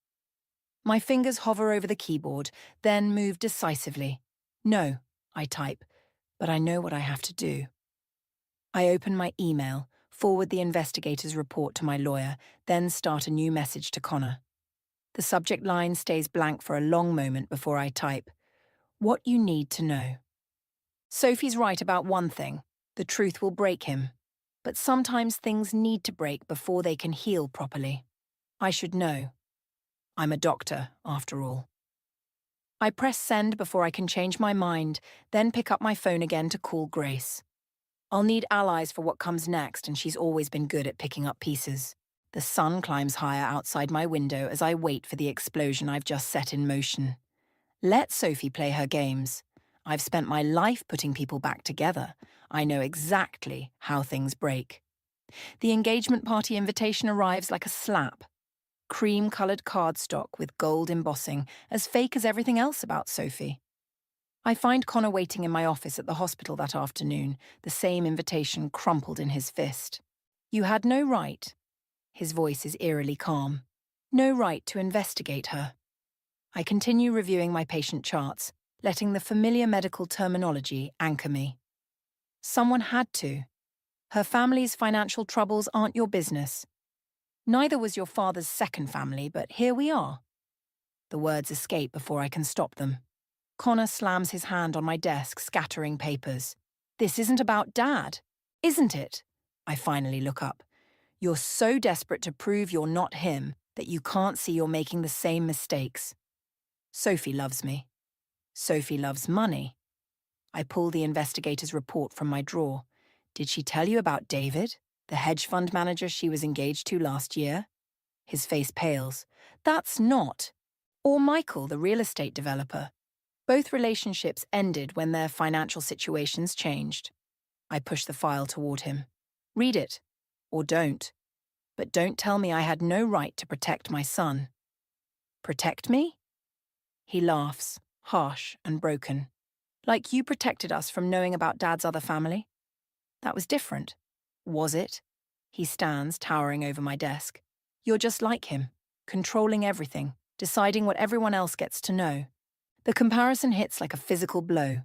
My fingers hover over the keyboard, then move decisively. No, I type, but I know what I have to do. I open my email, forward the investigator's report to my lawyer, then start a new message to Connor. The subject line stays blank for a long moment before I type. What you need to know. Sophie's right about one thing. The truth will break him. But sometimes things need to break before they can heal properly. I should know. I'm a doctor, after all. I press send before I can change my mind, then pick up my phone again to call Grace. I'll need allies for what comes next, and she's always been good at picking up pieces. The sun climbs higher outside my window as I wait for the explosion I've just set in motion. Let Sophie play her games. I've spent my life putting people back together. I know exactly how things break. The engagement party invitation arrives like a slap. Cream-coloured cardstock with gold embossing, as fake as everything else about Sophie. I find Connor waiting in my office at the hospital that afternoon, the same invitation crumpled in his fist. You had no right. His voice is eerily calm. No right to investigate her. I continue reviewing my patient charts, letting the familiar medical terminology anchor me. Someone had to. Her family's financial troubles aren't your business. Neither was your father's second family, but here we are. The words escape before I can stop them. Connor slams his hand on my desk, scattering papers. This isn't about Dad, isn't it? I finally look up. You're so desperate to prove you're not him that you can't see you're making the same mistakes. Sophie loves me. Sophie loves money. I pull the investigator's report from my drawer. Did she tell you about David, the hedge fund manager she was engaged to last year? His face pales. That's not. Or Michael, the real estate developer. Both relationships ended when their financial situations changed. I push the file toward him. Read it. Or don't. But don't tell me I had no right to protect my son. Protect me? He laughs, harsh and broken. Like you protected us from knowing about Dad's other family? That was different. Was it? He stands, towering over my desk. You're just like him, controlling everything, deciding what everyone else gets to know. The comparison hits like a physical blow.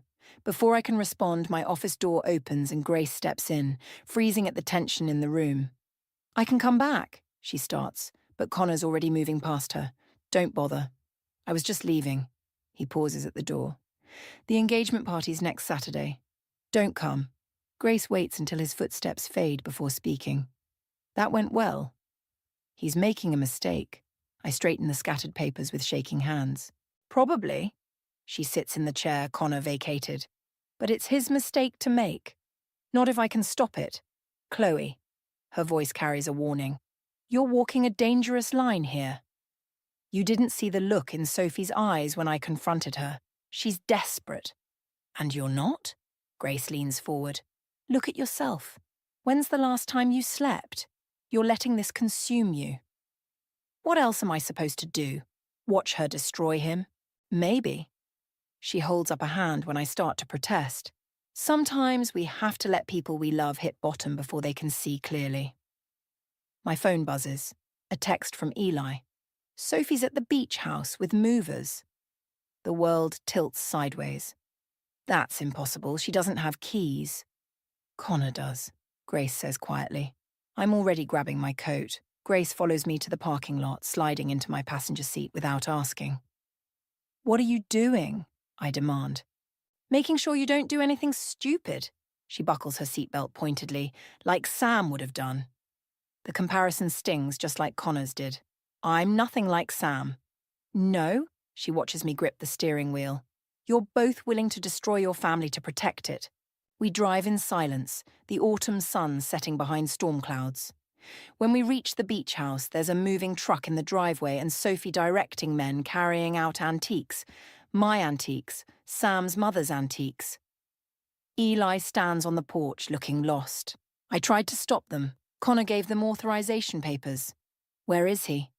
Before I can respond, my office door opens and Grace steps in, freezing at the tension in the room. I can come back, she starts, but Connor's already moving past her. Don't bother. I was just leaving. He pauses at the door. The engagement party's next Saturday. Don't come. Grace waits until his footsteps fade before speaking. That went well. He's making a mistake. I straighten the scattered papers with shaking hands. Probably. She sits in the chair Connor vacated. But it's his mistake to make. Not if I can stop it. Chloe. Her voice carries a warning. You're walking a dangerous line here. You didn't see the look in Sophie's eyes when I confronted her. She's desperate. And you're not? Grace leans forward. Look at yourself. When's the last time you slept? You're letting this consume you. What else am I supposed to do? Watch her destroy him? Maybe. She holds up a hand when I start to protest. Sometimes we have to let people we love hit bottom before they can see clearly. My phone buzzes. A text from Eli. Sophie's at the beach house with movers. The world tilts sideways. That's impossible. She doesn't have keys. Connor does, Grace says quietly. I'm already grabbing my coat. Grace follows me to the parking lot, sliding into my passenger seat without asking. What are you doing? I demand. Making sure you don't do anything stupid. She buckles her seatbelt pointedly, like Sam would have done. The comparison stings just like Connor's did. I'm nothing like Sam. No, she watches me grip the steering wheel. You're both willing to destroy your family to protect it. We drive in silence, the autumn sun setting behind storm clouds. When we reach the beach house, there's a moving truck in the driveway and Sophie directing men carrying out antiques. My antiques, Sam's mother's antiques. Eli stands on the porch looking lost. I tried to stop them. Connor gave them authorization papers. Where is he?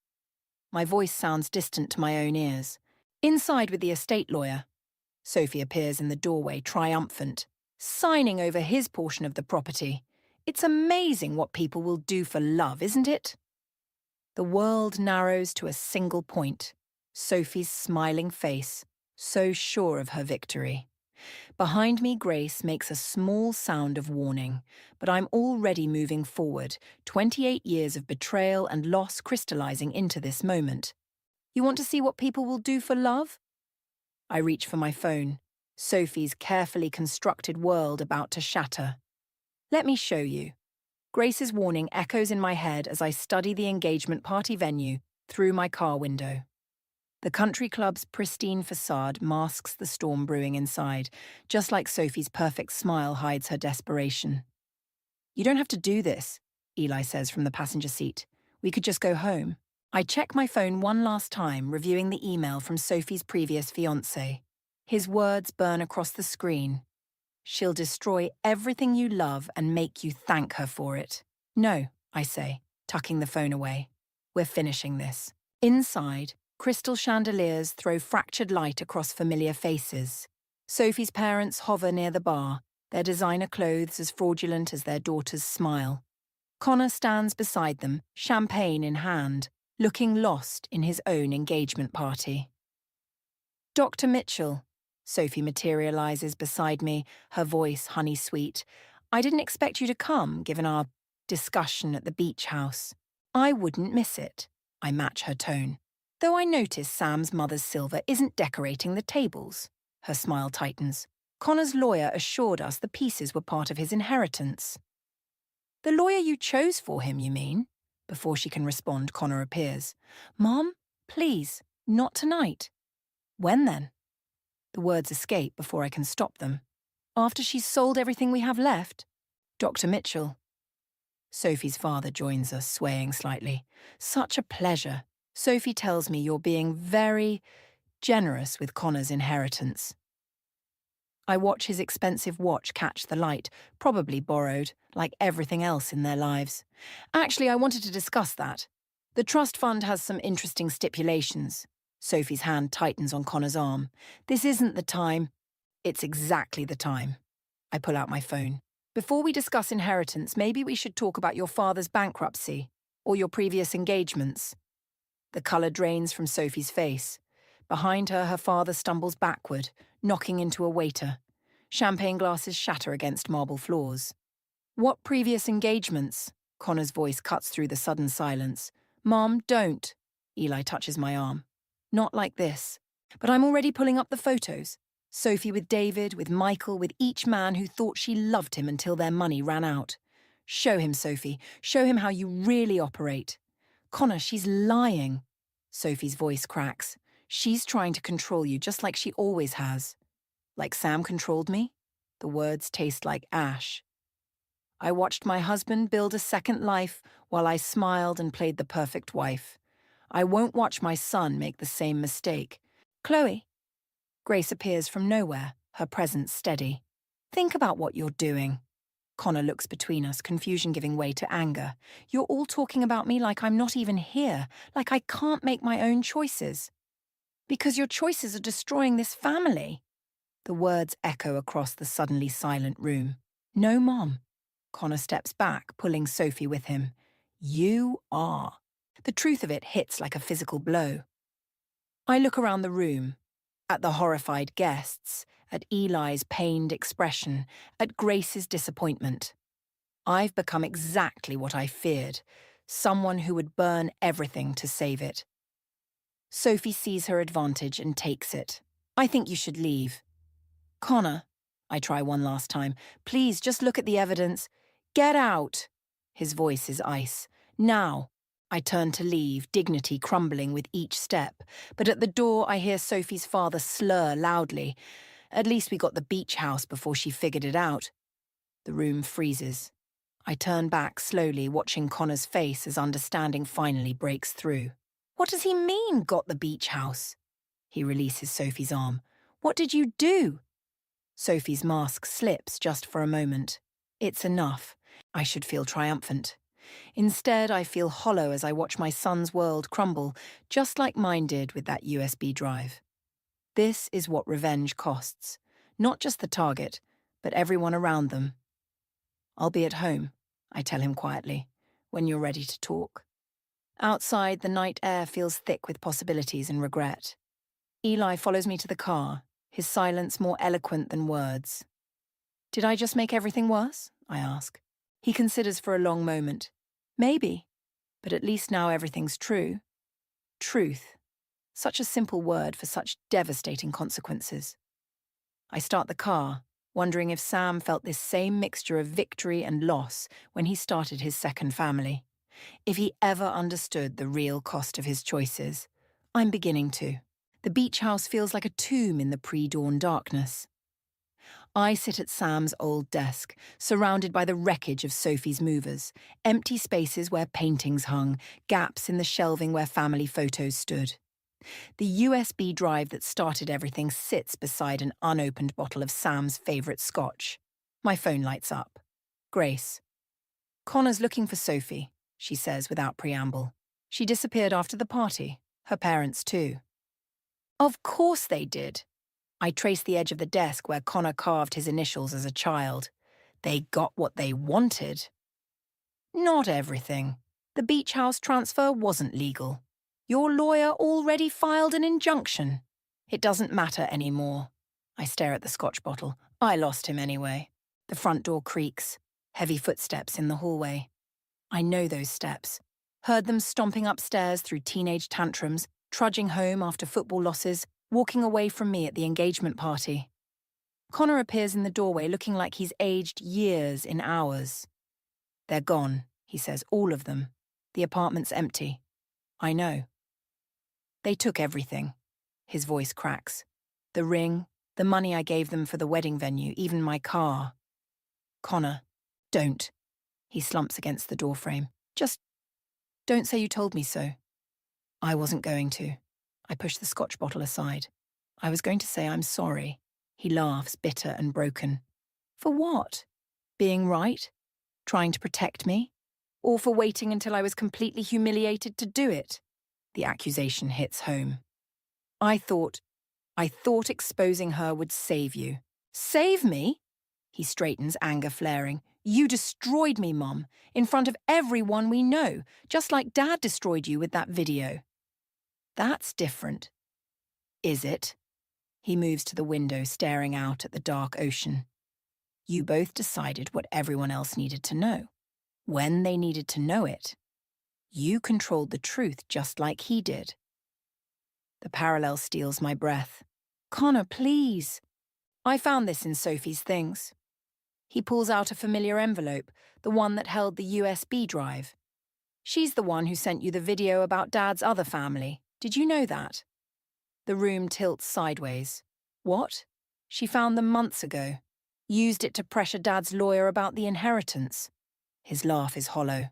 My voice sounds distant to my own ears. Inside with the estate lawyer. Sophie appears in the doorway, triumphant, signing over his portion of the property. It's amazing what people will do for love, isn't it? The world narrows to a single point. Sophie's smiling face, so sure of her victory. Behind me, Grace makes a small sound of warning, but I'm already moving forward, 28 years of betrayal and loss crystallizing into this moment. You want to see what people will do for love? I reach for my phone, Sophie's carefully constructed world about to shatter. Let me show you. Grace's warning echoes in my head as I study the engagement party venue through my car window. The country club's pristine facade masks the storm brewing inside, just like Sophie's perfect smile hides her desperation. You don't have to do this, Eli says from the passenger seat. We could just go home. I check my phone one last time, reviewing the email from Sophie's previous fiancé. His words burn across the screen. She'll destroy everything you love and make you thank her for it. No, I say, tucking the phone away. We're finishing this. Inside, crystal chandeliers throw fractured light across familiar faces. Sophie's parents hover near the bar, their designer clothes as fraudulent as their daughter's smile. Connor stands beside them, champagne in hand, looking lost in his own engagement party. Dr. Mitchell, Sophie materializes beside me, her voice honey-sweet. I didn't expect you to come, given our discussion at the beach house. I wouldn't miss it, I match her tone. Though I notice Sam's mother's silver isn't decorating the tables. Her smile tightens. Connor's lawyer assured us the pieces were part of his inheritance. The lawyer you chose for him, you mean? Before she can respond, Connor appears. Mom, please, not tonight. When then? The words escape before I can stop them. After she's sold everything we have left? Dr. Mitchell. Sophie's father joins us, swaying slightly. Such a pleasure. Sophie tells me you're being very generous with Connor's inheritance. I watch his expensive watch catch the light, probably borrowed, like everything else in their lives. Actually, I wanted to discuss that. The trust fund has some interesting stipulations. Sophie's hand tightens on Connor's arm. This isn't the time. It's exactly the time. I pull out my phone. Before we discuss inheritance, maybe we should talk about your father's bankruptcy, or your previous engagements. The colour drains from Sophie's face. Behind her, her father stumbles backward, knocking into a waiter. Champagne glasses shatter against marble floors. What previous engagements? Connor's voice cuts through the sudden silence. Mom, don't. Eli touches my arm. Not like this. But I'm already pulling up the photos. Sophie with David, with Michael, with each man who thought she loved him until their money ran out. Show him, Sophie. Show him how you really operate. Connor, she's lying. Sophie's voice cracks. She's trying to control you just like she always has. Like Sam controlled me? The words taste like ash. I watched my husband build a second life while I smiled and played the perfect wife. I won't watch my son make the same mistake. Chloe. Grace appears from nowhere, her presence steady. Think about what you're doing. Connor looks between us, confusion giving way to anger. You're all talking about me like I'm not even here, like I can't make my own choices. Because your choices are destroying this family. The words echo across the suddenly silent room. No, Mom. Connor steps back, pulling Sophie with him. You are. The truth of it hits like a physical blow. I look around the room, at the horrified guests, at Eli's pained expression, at Grace's disappointment. I've become exactly what I feared, someone who would burn everything to save it. Sophie sees her advantage and takes it. I think you should leave. Connor, I try one last time. Please, just look at the evidence. Get out. His voice is ice. Now. I turn to leave, dignity crumbling with each step. But at the door, I hear Sophie's father slur loudly. At least we got the beach house before she figured it out. The room freezes. I turn back slowly, watching Connor's face as understanding finally breaks through. What does he mean, got the beach house? He releases Sophie's arm. What did you do? Sophie's mask slips just for a moment. It's enough. I should feel triumphant. Instead, I feel hollow as I watch my son's world crumble, just like mine did with that USB drive. This is what revenge costs. Not just the target, but everyone around them. I'll be at home, I tell him quietly, when you're ready to talk. Outside, the night air feels thick with possibilities and regret. Eli follows me to the car, his silence more eloquent than words. Did I just make everything worse? I ask. He considers for a long moment. Maybe, but at least now everything's true. Truth. Such a simple word for such devastating consequences. I start the car, wondering if Sam felt this same mixture of victory and loss when he started his second family. If he ever understood the real cost of his choices. I'm beginning to. The beach house feels like a tomb in the pre-dawn darkness. I sit at Sam's old desk, surrounded by the wreckage of Sophie's movers, empty spaces where paintings hung, gaps in the shelving where family photos stood. The USB drive that started everything sits beside an unopened bottle of Sam's favourite scotch. My phone lights up. Grace. "Connor's looking for Sophie," she says without preamble. "She disappeared after the party. Her parents too." Of course they did. I trace the edge of the desk where Connor carved his initials as a child. They got what they wanted. Not everything. The beach house transfer wasn't legal. Your lawyer already filed an injunction. It doesn't matter anymore. I stare at the scotch bottle. I lost him anyway. The front door creaks. Heavy footsteps in the hallway. I know those steps. Heard them stomping upstairs through teenage tantrums, trudging home after football losses, walking away from me at the engagement party. Connor appears in the doorway looking like he's aged years in hours. "They're gone," he says, "all of them. The apartment's empty." I know. "They took everything." His voice cracks. "The ring, the money I gave them for the wedding venue, even my car." "Connor, don't." He slumps against the doorframe. "Just don't say you told me so." I wasn't going to. I push the scotch bottle aside. I was going to say I'm sorry. He laughs, bitter and broken. For what? Being right? Trying to protect me? Or for waiting until I was completely humiliated to do it? The accusation hits home. I thought exposing her would save you. Save me? He straightens, anger flaring. "You destroyed me, Mum, in front of everyone we know, just like Dad destroyed you with that video." "That's different." "Is it?" He moves to the window, staring out at the dark ocean. "You both decided what everyone else needed to know, when they needed to know it. You controlled the truth just like he did." The parallel steals my breath. "Connor, please." "I found this in Sophie's things." He pulls out a familiar envelope, the one that held the USB drive. "She's the one who sent you the video about Dad's other family. Did you know that?" The room tilts sideways. "What?" "She found them months ago. Used it to pressure Dad's lawyer about the inheritance." His laugh is hollow.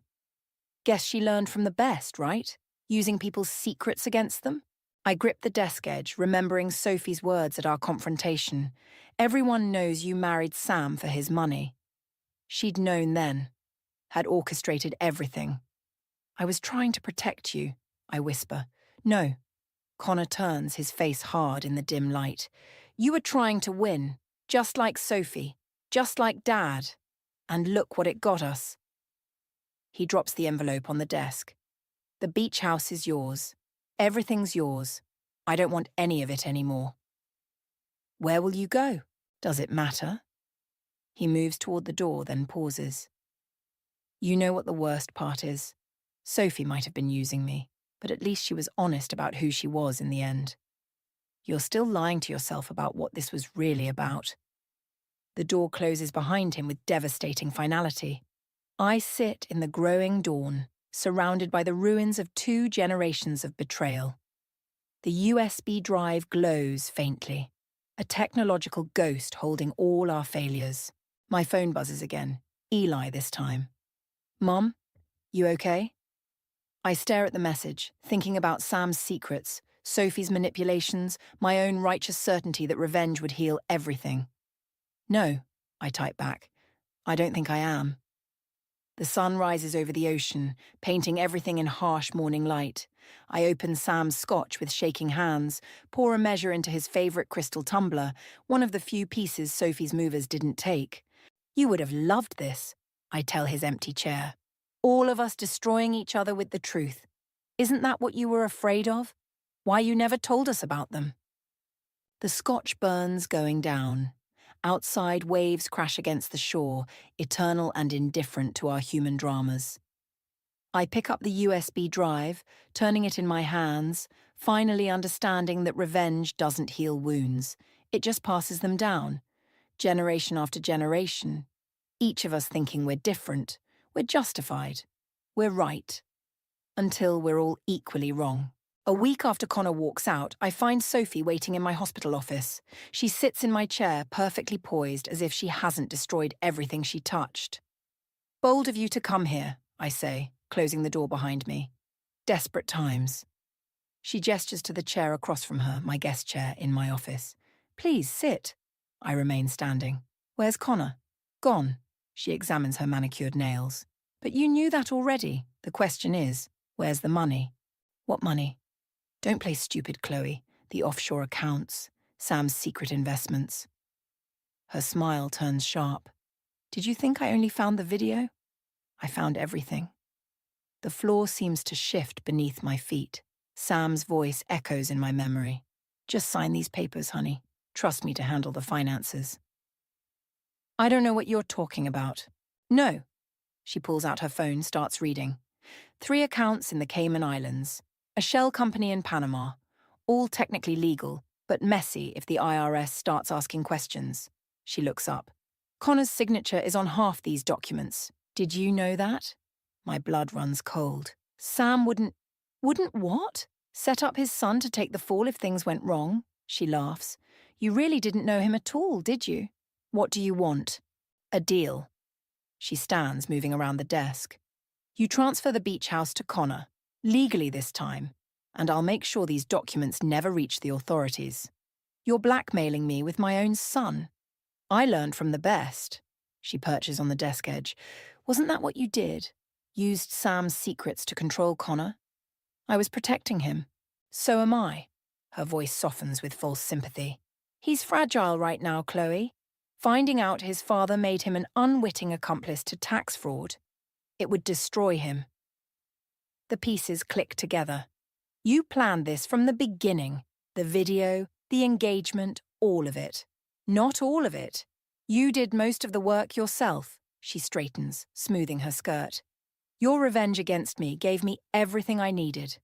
"Guess she learned from the best, right? Using people's secrets against them?" I grip the desk edge, remembering Sophie's words at our confrontation. "Everyone knows you married Sam for his money." She'd known then. Had orchestrated everything. "I was trying to protect you," I whisper. "No." Connor turns, his face hard in the dim light. "You were trying to win, just like Sophie, just like Dad. And look what it got us." He drops the envelope on the desk. "The beach house is yours. Everything's yours. I don't want any of it anymore." "Where will you go? Does it matter?" He moves toward the door, then pauses. "You know what the worst part is? Sophie might have been using me, but at least she was honest about who she was in the end. You're still lying to yourself about what this was really about." The door closes behind him with devastating finality. I sit in the growing dawn, surrounded by the ruins of 2 generations of betrayal. The USB drive glows faintly, a technological ghost holding all our failures. My phone buzzes again, Eli this time. "Mom, you okay?" I stare at the message, thinking about Sam's secrets, Sophie's manipulations, my own righteous certainty that revenge would heal everything. "No," I type back. "I don't think I am." The sun rises over the ocean, painting everything in harsh morning light. I open Sam's scotch with shaking hands, pour a measure into his favourite crystal tumbler, one of the few pieces Sophie's movers didn't take. "You would have loved this," I tell his empty chair. "All of us destroying each other with the truth. Isn't that what you were afraid of? Why you never told us about them?" The scotch burns going down. Outside, waves crash against the shore, eternal and indifferent to our human dramas. I pick up the USB drive, turning it in my hands, finally understanding that revenge doesn't heal wounds. It just passes them down, generation after generation. Each of us thinking we're different, we're justified, we're right, until we're all equally wrong. A week after Connor walks out, I find Sophie waiting in my hospital office. She sits in my chair, perfectly poised, as if she hasn't destroyed everything she touched. "Bold of you to come here," I say, closing the door behind me. "Desperate times." She gestures to the chair across from her, my guest chair in my office. "Please, sit." I remain standing. "Where's Connor?" "Gone." She examines her manicured nails. "But you knew that already. The question is, where's the money?" "What money?" "Don't play stupid, Chloe. The offshore accounts. Sam's secret investments." Her smile turns sharp. "Did you think I only found the video?" "I found everything." The floor seems to shift beneath my feet. Sam's voice echoes in my memory. "Just sign these papers, honey. Trust me to handle the finances." "I don't know what you're talking about." "No." She pulls out her phone, starts reading. 3 accounts in the Cayman Islands. A shell company in Panama. All technically legal, but messy if the IRS starts asking questions. She looks up. "Connor's signature is on half these documents. Did you know that?" My blood runs cold. "Sam wouldn't..." "Wouldn't what?" "Set up his son to take the fall if things went wrong." She laughs. "You really didn't know him at all, did you?" "What do you want?" "A deal." She stands, moving around the desk. "You transfer the beach house to Connor, legally this time, and I'll make sure these documents never reach the authorities." "You're blackmailing me with my own son." "I learned from the best." She perches on the desk edge. "Wasn't that what you did? Used Sam's secrets to control Connor?" "I was protecting him." "So am I." Her voice softens with false sympathy. "He's fragile right now, Chloe. Finding out his father made him an unwitting accomplice to tax fraud. It would destroy him." The pieces click together. "You planned this from the beginning. The video, the engagement, all of it." "Not all of it. You did most of the work yourself." She straightens, smoothing her skirt. "Your revenge against me gave me everything I needed.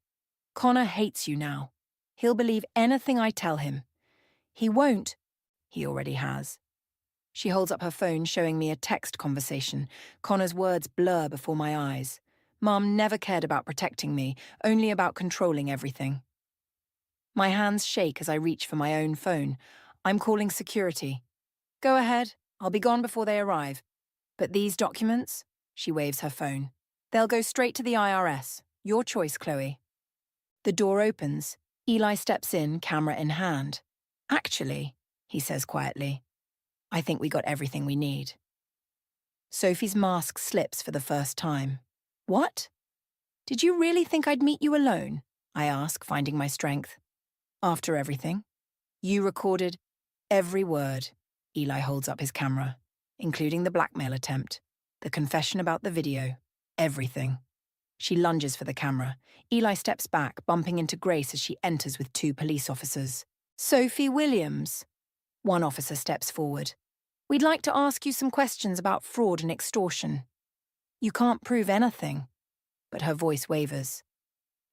Connor hates you now. He'll believe anything I tell him. He won't." "He already has." She holds up her phone, showing me a text conversation. Connor's words blur before my eyes. "Mum never cared about protecting me, only about controlling everything." My hands shake as I reach for my own phone. "I'm calling security." "Go ahead. I'll be gone before they arrive." "But these documents?" She waves her phone. "They'll go straight to the IRS. Your choice, Chloe." The door opens. Eli steps in, camera in hand. "Actually," he says quietly, "I think we got everything we need." Sophie's mask slips for the first time. "What? Did you really think I'd meet you alone?" I ask, finding my strength. "After everything? You recorded every word." Eli holds up his camera, including the blackmail attempt, the confession about the video, everything. She lunges for the camera. Eli steps back, bumping into Grace as she enters with 2 police officers. "Sophie Williams." One officer steps forward. "We'd like to ask you some questions about fraud and extortion." "You can't prove anything." But her voice wavers.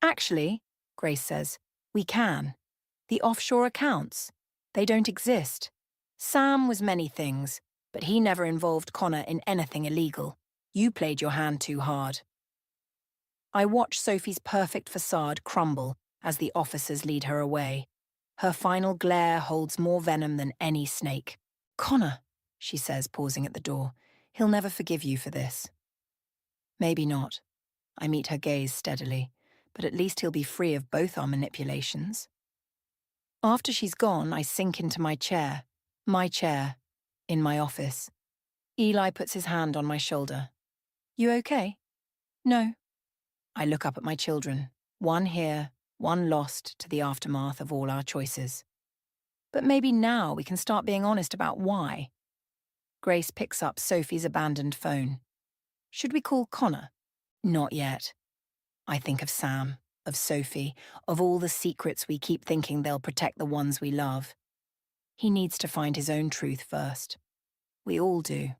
"Actually," Grace says, "we can. The offshore accounts. They don't exist. Sam was many things, but he never involved Connor in anything illegal. You played your hand too hard." I watch Sophie's perfect facade crumble as the officers lead her away. Her final glare holds more venom than any snake. "Connor," she says, pausing at the door, "he'll never forgive you for this." Maybe not. I meet her gaze steadily, but at least he'll be free of both our manipulations. After she's gone, I sink into my chair, in my office. Eli puts his hand on my shoulder. "You okay?" "No." I look up at my children, one here, one lost to the aftermath of all our choices. "But maybe now we can start being honest about why." Grace picks up Sophie's abandoned phone. "Should we call Connor?" "Not yet." I think of Sam, of Sophie, of all the secrets we keep thinking they'll protect the ones we love. He needs to find his own truth first. We all do.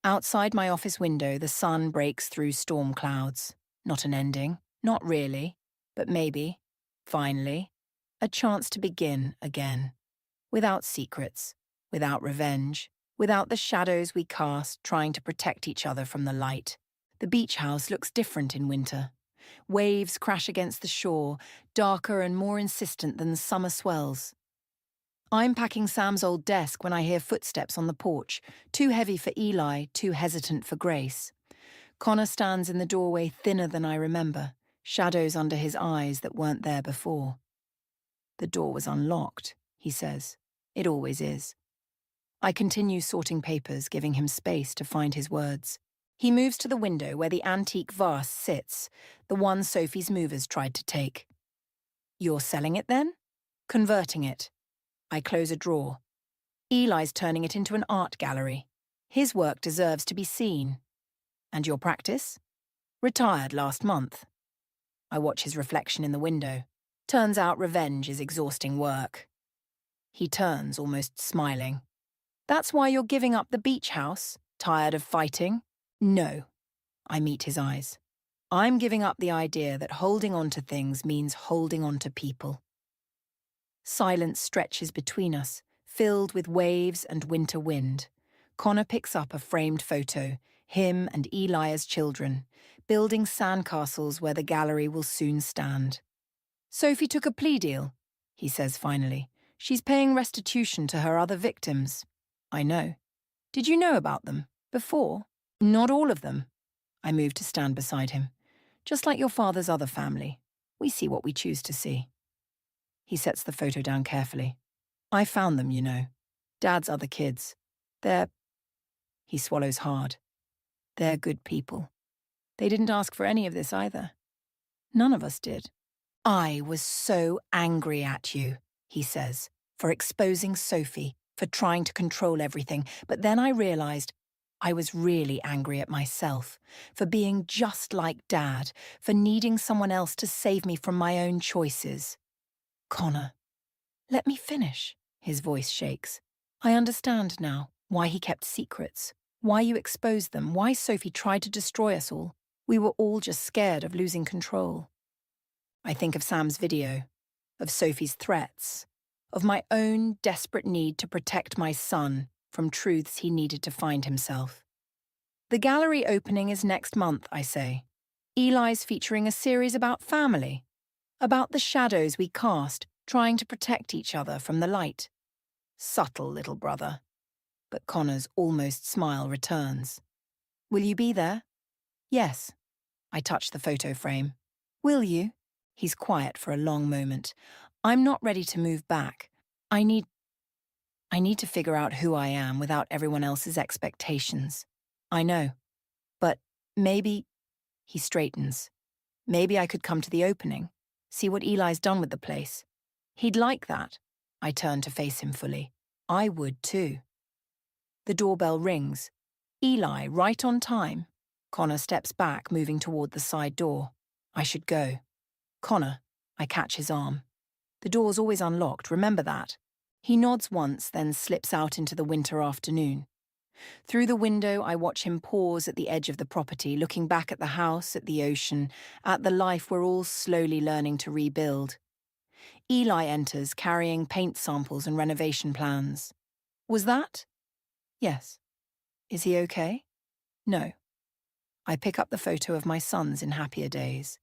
Outside my office window, the sun breaks through storm clouds. Not an ending, not really, but maybe, finally, a chance to begin again. Without secrets, without revenge, without the shadows we cast trying to protect each other from the light. The beach house looks different in winter. Waves crash against the shore, darker and more insistent than summer swells. I'm packing Sam's old desk when I hear footsteps on the porch, too heavy for Eli, too hesitant for Grace. Connor stands in the doorway, thinner than I remember, shadows under his eyes that weren't there before. "The door was unlocked," he says. "It always is." I continue sorting papers, giving him space to find his words. He moves to the window where the antique vase sits, the one Sophie's movers tried to take. "You're selling it then?" "Converting it." I close a drawer. "Eli's turning it into an art gallery. His work deserves to be seen." "And your practice?" "Retired last month." I watch his reflection in the window. Turns out revenge is exhausting work. He turns, almost smiling. "That's why you're giving up the beach house? Tired of fighting?" "No." I meet his eyes. "I'm giving up the idea that holding on to things means holding on to people." Silence stretches between us, filled with waves and winter wind. Connor picks up a framed photo, him and Eli as children, building sandcastles where the gallery will soon stand. "Sophie took a plea deal," he says finally. "She's paying restitution to her other victims." "I know." "Did you know about them? Before?" "Not all of them." I move to stand beside him. "Just like your father's other family. We see what we choose to see." He sets the photo down carefully. "I found them, you know. Dad's other kids. They're—" He swallows hard. "They're good people. They didn't ask for any of this either. None of us did." "I was so angry at you," he says, "for exposing Sophie, for trying to control everything. But then I realized I was really angry at myself, for being just like Dad, for needing someone else to save me from my own choices." "Connor, let me finish." His voice shakes. "I understand now why he kept secrets, why you exposed them, why Sophie tried to destroy us all. We were all just scared of losing control." I think of Sam's video, of Sophie's threats, of my own desperate need to protect my son from truths he needed to find himself. "The gallery opening is next month," I say. "Eli's featuring a series about family, about the shadows we cast, trying to protect each other from the light." Subtle little brother. But Connor's almost smile returns. "Will you be there?" "Yes." I touch the photo frame. "Will you?" He's quiet for a long moment. "I'm not ready to move back. I need to figure out who I am without everyone else's expectations." "I know. But maybe—" He straightens. "Maybe I could come to the opening, see what Eli's done with the place." "He'd like that." I turn to face him fully. "I would too." The doorbell rings. Eli, right on time. Connor steps back, moving toward the side door. I should go. "Connor," I catch his arm. "The door's always unlocked, remember that." He nods once, then slips out into the winter afternoon. Through the window, I watch him pause at the edge of the property, looking back at the house, at the ocean, at the life we're all slowly learning to rebuild. Eli enters, carrying paint samples and renovation plans. "Was that?" "Yes." "Is he okay?" "No." I pick up the photo of my sons in happier days.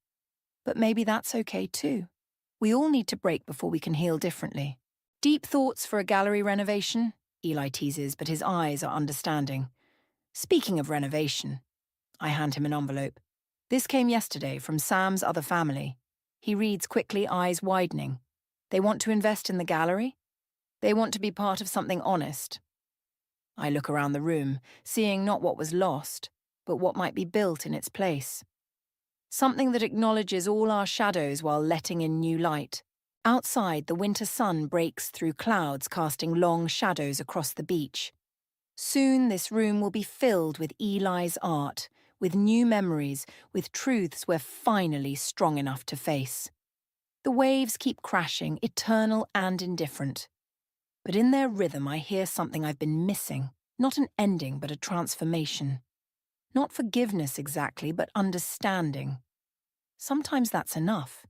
But maybe that's okay too. We all need to break before we can heal differently. "Deep thoughts for a gallery renovation?" Eli teases, but his eyes are understanding. "Speaking of renovation," I hand him an envelope. "This came yesterday from Sam's other family." He reads quickly, eyes widening. "They want to invest in the gallery? They want to be part of something honest." I look around the room, seeing not what was lost, but what might be built in its place. Something that acknowledges all our shadows while letting in new light. Outside, the winter sun breaks through clouds, casting long shadows across the beach. Soon this room will be filled with Eli's art, with new memories, with truths we're finally strong enough to face. The waves keep crashing, eternal and indifferent. But in their rhythm I hear something I've been missing, not an ending but a transformation. Not forgiveness exactly, but understanding. Sometimes that's enough.